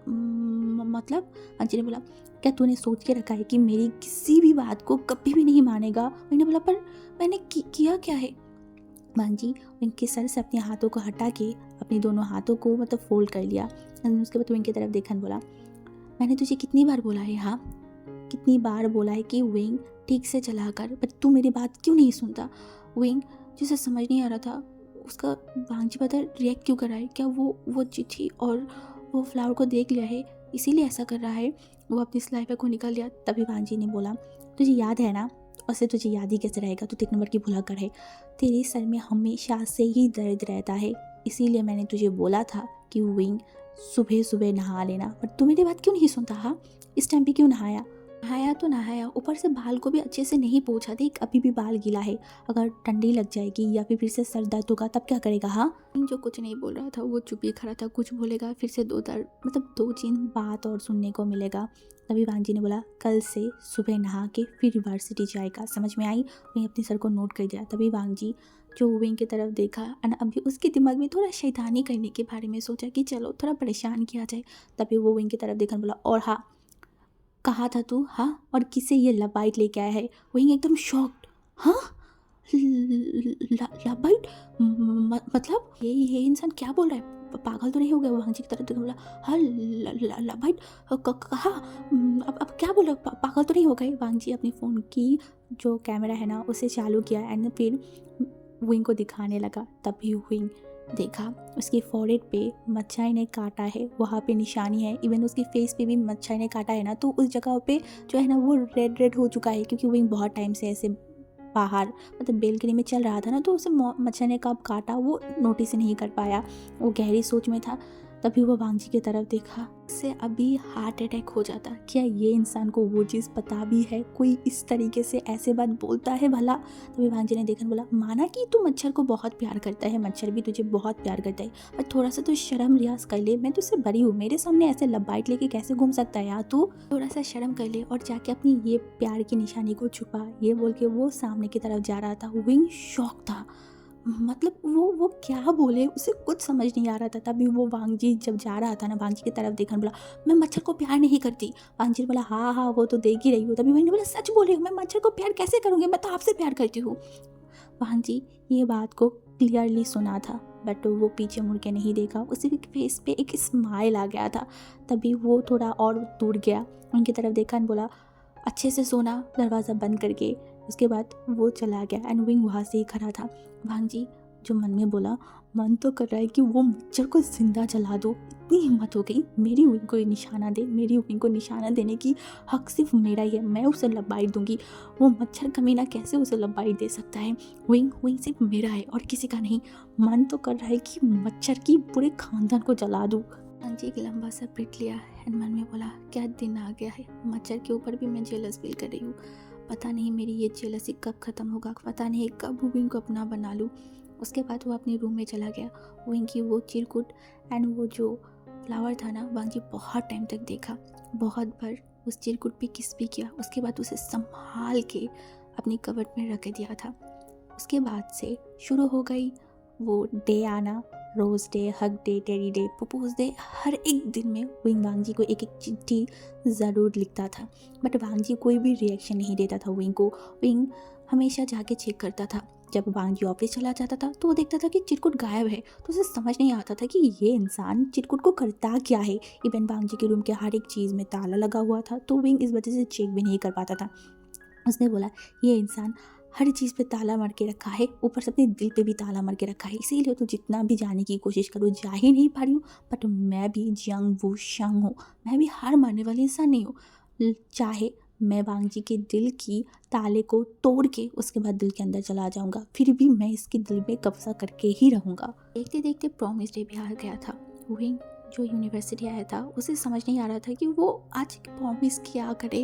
Speaker 2: मतलब। वांगजी ने बोला क्या तूने सोच के रखा है कि मेरी किसी भी बात को कभी भी नहीं मानेगा। विंग ने बोला पर मैंने किया क्या है। वांगजी विंग के सर से अपने हाथों को हटा के अपने दोनों हाथों को मतलब फोल्ड कर लिया। उसके बाद विंग की तरफ देखा बोला मैंने तुझे कितनी बार बोला है, हाँ कितनी बार बोला है कि विंग ठीक से चला कर, पर तू मेरी बात क्यों नहीं सुनता। विंग जिसे समझ नहीं आ रहा था उसका वांगजी पता रिएक्ट क्यों कर रहा है, क्या वो चिट्ठी और वो फ्लावर को देख लिया है इसीलिए ऐसा कर रहा है, वो अपनी स्लाइफर को निकाल लिया। तभी वांगजी ने बोला तुझे याद है ना, वैसे तुझे याद ही कैसे रहेगा, तू 3 नंबर की भुला कर है, तेरे सर में हमेशा से ही दर्द रहता है, इसीलिए मैंने तुझे बोला था कि विंग सुबह सुबह नहा लेना, पर तू मेरी बात क्यों नहीं सुनता। हाँ इस टाइम पे क्यों नहाया। नहाया तो नहाया, ऊपर से बाल को भी अच्छे से नहीं पोंछा। देख अभी भी बाल गीला है, अगर ठंडी लग जाएगी या फिर से सर दर्द होगा तब क्या करेगा? हाँ, जो कुछ नहीं बोल रहा था वो चुप ही खड़ा था। कुछ बोलेगा फिर से दो तीन बात और सुनने को मिलेगा। तभी वांजी ने बोला कल से सुबह नहा के फिर यूनिवर्सिटी जाएगा, समझ में आई? वहीं अपने सर को नोट कर दिया। तभी वांजी जो विंग की तरफ देखा एंड अभी उसके दिमाग में थोड़ा शैतानी करने के बारे में सोचा कि चलो थोड़ा परेशान किया जाए। तभी वो विंग की तरफ देखा, बोला और हाँ, कहा था तू? हाँ, और किसे ये लबाइट लेके आया है? वही एकदम शॉक्ड। हाँ, लबाइट? मतलब ये इंसान क्या बोल रहा है? पागल तो नहीं हो गया? वो वांजी की तरफ देखा, बोला हाँ लबाइट कहा? अब क्या बोला? पागल तो नहीं हो गए? वांजी अपनी फ़ोन की जो कैमरा है ना उसे चालू किया एंड फिर विंग को दिखाने लगा। तभी विंग देखा उसकी फॉरहेड पे मच्छाई ने काटा है, वहाँ पे निशानी है। इवन उसकी फेस पे भी मच्छाई ने काटा है ना, तो उस जगह पे जो है ना वो रेड रेड हो चुका है, क्योंकि विंग बहुत टाइम से ऐसे बाहर मतलब बेलकनी में चल रहा था ना, तो उसे मच्छर ने कब काटा वो नोटिस नहीं कर पाया, वो गहरी सोच में था। तभी वो वांजी की तरफ देखा, से अभी हार्ट अटैक हो जाता। क्या ये इंसान को वो चीज़ पता भी है? कोई इस तरीके से ऐसे बात बोलता है भला? तभी वांजी ने देखा, बोला माना कि तू मच्छर को बहुत प्यार करता है, मच्छर भी तुझे बहुत प्यार करता है, पर थोड़ा सा तो शर्म रियाज कर ले। मैं तुझसे बड़ी हूँ, मेरे सामने ऐसे लबाइट लेके कैसे घूम सकता है यार? तू थोड़ा सा शर्म कर ले और जाके अपनी ये प्यार की निशानी को छुपा। ये बोल के वो सामने की तरफ जा रहा था। विंग शॉक था, मतलब वो क्या बोले उसे कुछ समझ नहीं आ रहा था। तभी वो वांगजी जब जा रहा था ना, वांगजी की तरफ देखा, बोला मैं मच्छर को प्यार नहीं करती। वांगजी ने बोला हाँ हाँ वो तो देख ही रही हूँ। तभी मैंने बोला सच बोल रही हूँ, मैं मच्छर को प्यार कैसे करूँगी, मैं तो आपसे प्यार करती हूँ। वांगजी ये बात को क्लियरली सुना था, बट वो पीछे मुड़ के नहीं देखा, उसके फेस पे एक स्माइल आ गया था। तभी वो थोड़ा और दूर गया, उनकी तरफ देखा और बोला अच्छे से सोना, दरवाज़ा बंद करके। उसके बाद वो चला गया एंड विंग वहाँ से ही खड़ा था। वांगजी जो मन में बोला, मन तो कर रहा है कि वो मच्छर को जिंदा जला दो। इतनी हिम्मत हो गई, मेरी विंग को निशाना दे, मेरी विंग को निशाना देने की हक सिर्फ मेरा ही है, मैं उसे लबाइट दूंगी। वो मच्छर कमीना कैसे उसे लबाइट दे सकता है? विंग सिर्फ मेरा है और किसी का नहीं। मन तो कर रहा है कि मच्छर की पूरे खानदान को जला दूँ। वांजी एक लंबा सा पिट लिया एंड मन में बोला क्या दिन आ गया है, मच्छर के ऊपर भी मैं जेलस फील कर रही हूँ। पता नहीं मेरी ये जेलसी कब ख़त्म होगा, पता नहीं कब विंग को अपना बना लूँ। उसके बाद वो अपने रूम में चला गया। विंग की वो चिरकुट एंड वो जो फ्लावर था ना, वांजी बहुत टाइम तक देखा, बहुत बार उस चिरकुट पे किस भी किया। उसके बाद उसे संभाल के अपनी कबर्ड में रख दिया था। उसके बाद से शुरू हो गई वो डे आना, rose day, hug day, teddy day, propose day. हर एक दिन में विंग वांगजी को एक एक चिट्ठी ज़रूर लिखता था, बट वांगजी कोई भी रिएक्शन नहीं देता था विंग को। विंग हमेशा जाके चेक करता था। जब वांगजी ऑफिस चला जाता था तो वो देखता था कि चिरकुट गायब है, तो उसे समझ नहीं आता था कि ये इंसान चिरकुट को करता क्या है। इवन वांगजी के रूम के हर एक चीज़ में ताला लगा हुआ था, तो विंग इस वजह से चेक भी नहीं कर पाता था। उसने बोला ये इंसान हर चीज़ पे ताला मार के रखा है, ऊपर से अपने दिल पे भी ताला मार के रखा है, इसीलिए तो जितना भी जाने की कोशिश करूँ जा ही नहीं पा रही हूँ। बट मैं भी जंग वू शंग हूँ, मैं भी हार मानने वाली इंसान नहीं हूँ। चाहे मैं वांगजी के दिल की ताले को तोड़ के उसके बाद दिल के अंदर चला जाऊँगा, फिर भी मैं इसके दिल में कब्जा करके ही रहूँगा। देखते देखते प्रॉमिस डे भी आ गया था। विंग जो यूनिवर्सिटी आया था उसे समझ नहीं आ रहा था कि वो आज प्रॉमिस क्या करे।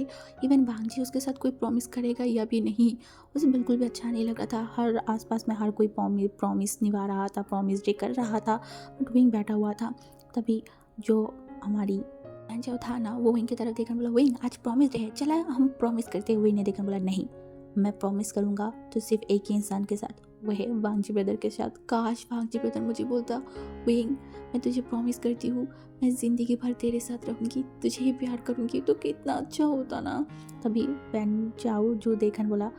Speaker 2: इवन वांगजी उसके साथ कोई प्रॉमिस करेगा या भी नहीं, उसे बिल्कुल भी अच्छा नहीं लगा था। हर आसपास में हर कोई प्रॉमिस निभा रहा था, प्रॉमिस डे कर रहा था, बट विंग बैठा हुआ था। तभी जो हमारी जो था ना, वो विंग की तरफ देखकर बोला विंग आज प्रॉमिस डे है, चला हम प्रॉमिस करते हुए ने देखकर बोला नहीं, मैं प्रॉमिस करूँगा तो सिर्फ एक ही इंसान के साथ, वह है वांगजी ब्रदर के साथ। काश वांगजी ब्रदर मुझे बोलता विंग मैं तुझे प्रॉमिस करती हूँ मैं ज़िंदगी भर तेरे साथ रहूँगी, तुझे ही प्यार करूँगी, तो कितना अच्छा होता ना। तभी वैन चाओ जो देखन बोला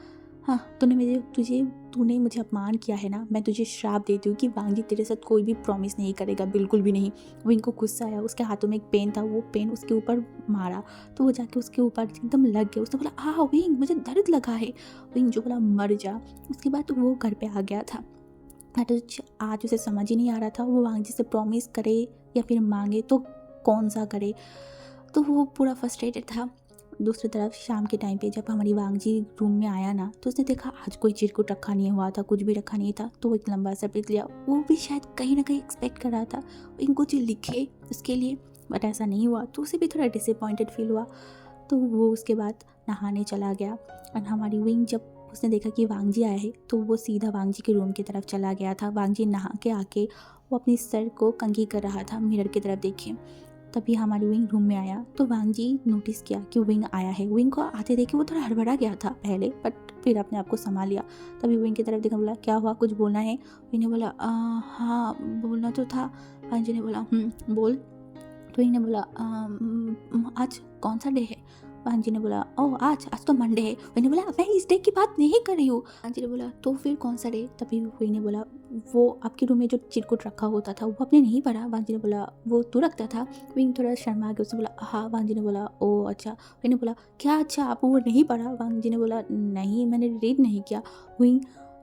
Speaker 2: हाँ तूने मुझे अपमान किया है ना, मैं तुझे श्राप देती हूँ कि वांगजी तेरे साथ कोई भी प्रॉमिस नहीं करेगा, बिल्कुल भी नहीं। विंग को गुस्सा आया, उसके हाथों में एक पेन था, वो पेन उसके ऊपर मारा तो वो जाके उसके ऊपर एकदम लग गया। उसने बोला हाँ विंग मुझे दर्द लगा है। विंग जो बोला मर जा। उसके बाद वो घर पे आ गया था। आज उसे समझ ही नहीं आ रहा था वो वांगजी से प्रॉमिस करे या फिर मांगे तो कौन सा करे, तो वो पूरा फ्रस्ट्रेटेड था। दूसरी तरफ शाम के टाइम पे जब हमारी वांगजी रूम में आया ना, तो उसने देखा आज कोई चिरकुट रखा नहीं हुआ था, कुछ भी रखा नहीं था, तो वो एक लंबा सा पिक लिया। वो भी शायद कहीं ना कहीं एक्सपेक्ट कर रहा था इनको कुछ लिखे उसके लिए, बट ऐसा नहीं हुआ, तो उसे भी थोड़ा डिसअपॉइंटेड फील हुआ। तो वो उसके बाद नहाने चला गया। और हमारी विंग जब उसने देखा कि वांगजी आया है तो वो सीधा वांगजी के रूम की तरफ चला गया था। वांगजी नहा के आके वो अपनी सर को कंघी कर रहा था मिरर की तरफ देखे। तभी हमारी विंग रूम में आया तो वांगजी नोटिस किया कि विंग आया है। विंग को आते देखे वो थोड़ा हड़बड़ा गया था पहले, बट फिर अपने आप को संभाल लिया। तभी विंग की तरफ देखा, बोला क्या हुआ, कुछ बोलना है? विंग ने बोला हाँ बोलना तो था। वांगजी ने बोला बोल। तो विंग ने बोला आज कौन सा डे है? वांगजी ने बोला ओह आज आज तो मंडे है। विंग ने बोला मैं इस डे की बात नहीं कर रही हूँ। वांगजी ने बोला तो फिर कौन सा डे? तभी विंग ने बोला वो आपके रूम में जो चिरकुट रखा होता था वो आपने नहीं पढ़ा? वांगजी ने बोला वो तू रखता था? विंग थोड़ा शर्मा के उसने बोला हाँ। वांगजी ने बोला ओह अच्छा। विंग ने बोला क्या अच्छा, आप वो नहीं पढ़ा? वांगजी ने बोला नहीं मैंने रीड नहीं किया। विंग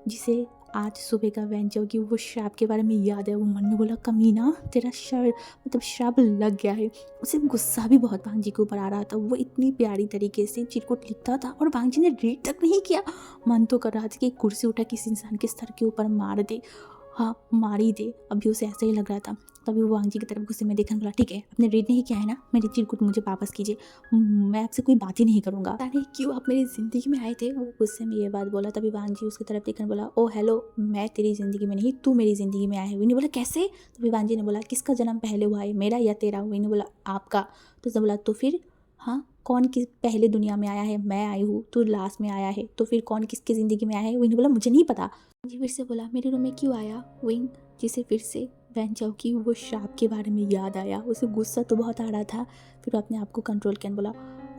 Speaker 2: जिसे आज सुबह का वेंचर की वो श्राप के बारे में याद है, वो मन में बोला कमीना तेरा श्राप लग गया है। उसे गुस्सा भी बहुत वांगजी के ऊपर आ रहा था। वो इतनी प्यारी तरीके से चिरकुट लिखता था और वांगजी ने रीड तक नहीं किया। मन तो कर रहा था कि एक कुर्सी उठा किसी इंसान के सर के ऊपर मार दे, हाँ मार ही दे। अभी उसे ऐसा ही लग रहा था। तभी वो वांगजी की तरफ गुस्से में देखने बोला ठीक है आपने रीड नहीं किया है ना, मेरी चिरकुट मुझे वापस कीजिए, मैं आपसे कोई बात ही नहीं करूँगा। अरे क्यों आप मेरी ज़िंदगी में आए थे? वो गुस्से में ये बात बोला। तभी वांगजी उसकी तरफ देखकर बोला ओ हेलो, मैं तेरी ज़िंदगी में नहीं तू मेरी ज़िंदगी में आया है। विंग ने बोला कैसे? तभी वांगजी ने बोला किसका जन्म पहले हुआ है, मेरा या तेरा? विंग ने बोला आपका। तो उसने बोला तो फिर हाँ कौन किस पहले दुनिया में आया है? मैं आई हूँ, तू लास्ट में आया है, तो फिर कौन किसकी ज़िंदगी में आया है? विंग ने बोला मुझे नहीं पता। जी फिर से बोला मेरे रूम में क्यों आया? विंग जिसे फिर से वेंचाओ की वो श्राप के बारे में याद आया। उसे गुस्सा तो बहुत आ रहा था, फिर वो अपने आप को कंट्रोल किया। बोला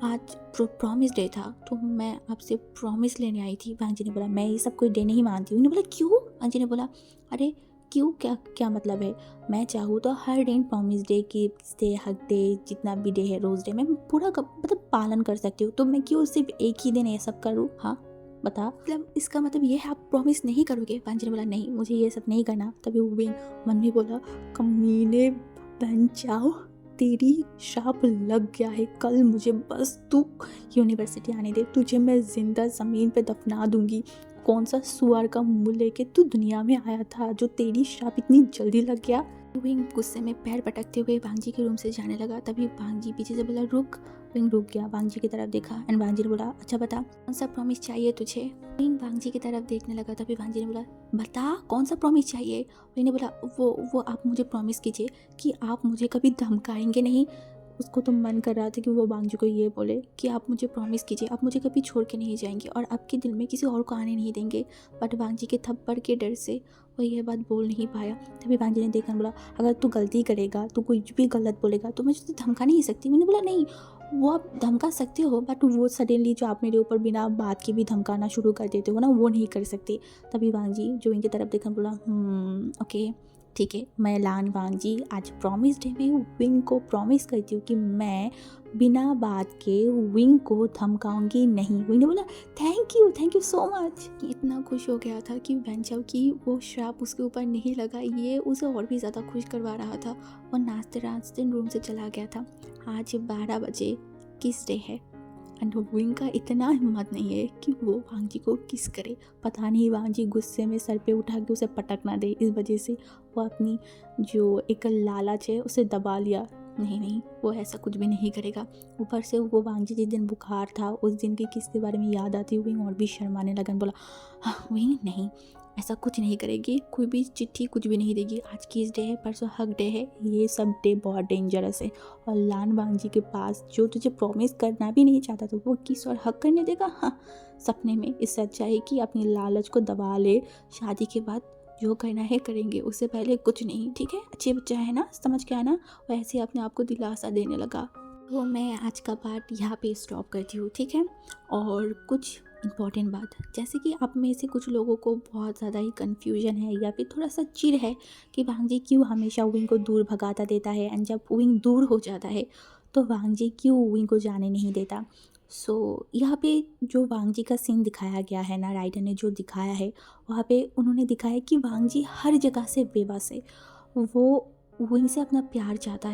Speaker 2: आज प्रॉमिस डे था तो मैं आपसे प्रॉमिस लेने आई थी। वांगजी ने बोला मैं ये सब कोई डे नहीं मानती हूँ। बोला क्यों? वांगजी ने बोला अरे क्यों, क्या क्या मतलब है? मैं चाहूँ तो हर दिन प्रॉमिस डे, गिफ्ट डे, हक डे, जितना भी डे है रोज़ डे मैं पूरा मतलब पालन कर सकती हूँ। तो मैं क्यों सिर्फ एक ही दिन ये सब करूँ? हाँ बता, मतलब इसका मतलब ये है आप प्रॉमिस नहीं करोगे? वांगजी ने बोला नहीं मुझे ये सब नहीं करना। तभी वो विंग मन में बोला कमीने बन जाओ, तेरी श्राप लग गया है, कल मुझे बस तू यूनिवर्सिटी आने दे, तुझे मैं जिंदा ज़मीन पे दफना दूंगी। कौन सा सुअर का मुंह लेके तू दुनिया में आया था जो तेरी श्राप इतनी जल्दी लग गया? विंग गुस्से में पैर पटकते हुए वांगजी के रूम से जाने लगा। तभी वांगजी पीछे से बोला रुक। विंग रुक गया, वांगजी की तरफ देखा एंड वांगजी ने बोला अच्छा बता कौन सा प्रॉमिस चाहिए तुझे? विंग वांगजी की तरफ देखने लगा। तभी वांगजी ने बोला बता कौन सा प्रॉमिस चाहिए? विंग ने बोला वो आप मुझे प्रॉमिस कीजिए कि आप मुझे कभी धमकाएंगे नहीं। उसको तो मन कर रहा था कि वो वांगजी को ये बोले कि आप मुझे प्रॉमिस कीजिए आप मुझे कभी छोड़ के नहीं जाएंगे और आपके दिल में किसी और को आने नहीं देंगे। बट वांगजी के थप्पड़ के डर से वो ये बात बोल नहीं पाया। तभी वांगजी ने देखा, बोला अगर तू गलती करेगा, तू कुछ भी गलत बोलेगा तो मैं तुझे धमका नहीं सकती। मैंने बोला नहीं वो आप धमका सकते हो बट वो सडनली जो आप मेरे ऊपर बिना बात के भी धमकाना शुरू कर देते हो ना, वो नहीं कर सकते। तभी वांगजी जो इनकी तरफ देखा बोला ओके ठीक है, मैं लान वांगजी आज प्रॉमिस डे में विंग को प्रॉमिस करती हूँ कि मैं बिना बात के विंग को धमकाऊंगी नहीं। विंग ने बोला थैंक यू सो मच। इतना खुश हो गया था कि वेंचाओ की वो श्राप उसके ऊपर नहीं लगा, ये उसे और भी ज़्यादा खुश करवा रहा था। और नाचते नाचते रूम से चला गया था। आज 12 बजे किस डे है एंड विंग का इतना हिम्मत नहीं है कि वो वांगजी को किस करे। पता नहीं वांगजी गुस्से में सर पे उठा के उसे पटक ना दे, इस वजह से वो अपनी जो एक लालच है उसे दबा लिया। नहीं वो ऐसा कुछ भी नहीं करेगा। ऊपर से वो वांगजी जिस दिन बुखार था उस दिन की किस के बारे में याद आती हुई और भी शर्माने लगन। बोला हाँ विंग नहीं ऐसा कुछ नहीं करेगी, कोई भी चिट्ठी कुछ भी नहीं देगी। आज किस डे है? परसों हक डे है। ये सब डे बहुत डेंजरस है और लान वांगजी के पास जो तुझे प्रॉमिस करना भी नहीं चाहता तो वो किस और हक करने देगा? हाँ सपने में। इससे अच्छा है कि अपनी लालच को दबा ले, शादी के बाद जो करना है करेंगे, उससे पहले कुछ नहीं। ठीक है, अच्छे बच्चा है ना, समझ के आना। वैसे अपने आप को दिलासा देने लगा। तो मैं आज का पार्ट यहाँ पे स्टॉप करती हूँ, ठीक है। और कुछ इम्पॉर्टेंट बात, जैसे कि आप में से कुछ लोगों को बहुत ज़्यादा ही कन्फ्यूजन है या फिर थोड़ा सा चिढ़ है कि वांगजी क्यों हमेशा विंग को दूर भगाता देता है एंड जब विंग दूर हो जाता है तो वांगजी क्यों विंग को जाने नहीं देता। सो यहाँ पे जो वांगजी का सीन दिखाया गया है ना, राइटर ने जो दिखाया है वहाँ पे उन्होंने दिखाया कि वांगजी हर जगह से बेबस है। वो विंग से अपना प्यार चाहता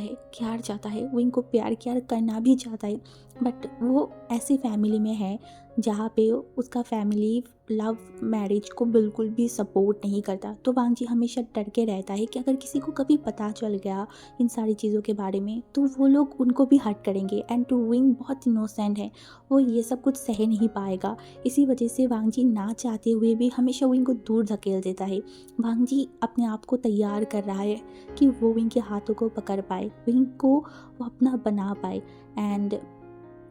Speaker 2: है, विंग को प्यार करना भी चाहता है, बट वो ऐसी फैमिली में है जहाँ पे उसका फैमिली लव मैरिज को बिल्कुल भी सपोर्ट नहीं करता। तो वांग जी हमेशा डर के रहता है कि अगर किसी को कभी पता चल गया इन सारी चीज़ों के बारे में तो वो लोग उनको भी हर्ट करेंगे। एंड टू विंग बहुत इनोसेंट है, वो ये सब कुछ सह नहीं पाएगा। इसी वजह से वांग जी ना चाहते हुए भी हमेशा विंग को दूर धकेल देता है। वांग जी अपने आप को तैयार कर रहा है कि वो विंग के हाथों को पकड़ पाए, विंग को वो अपना बना पाए। एंड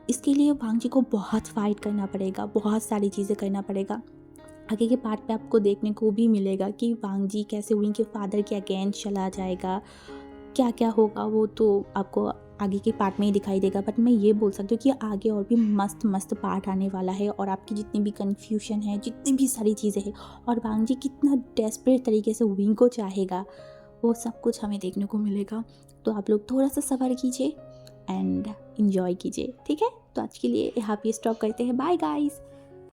Speaker 2: इसके लिए वांग जी को बहुत फाइट करना पड़ेगा, बहुत सारी चीज़ें करना पड़ेगा। आगे के पार्ट पे आपको देखने को भी मिलेगा कि वांग जी कैसे विंग के फादर के अगेंस्ट चला जाएगा, क्या क्या होगा वो तो आपको आगे के पार्ट में ही दिखाई देगा। बट मैं ये बोल सकती हूँ कि आगे और भी मस्त मस्त पार्ट आने वाला है, और आपकी जितनी भी कन्फ्यूजन है, जितनी भी सारी चीज़ें हैं, और वांग जी कितना डेस्परेट तरीके से विंग को चाहेगा, वो सब कुछ हमें देखने को मिलेगा। तो आप लोग थोड़ा सा सब्र कीजिए एंड इन्जॉय कीजिए, ठीक है। तो आज के लिए यहाँ पे स्टॉप करते हैं। Bye guys.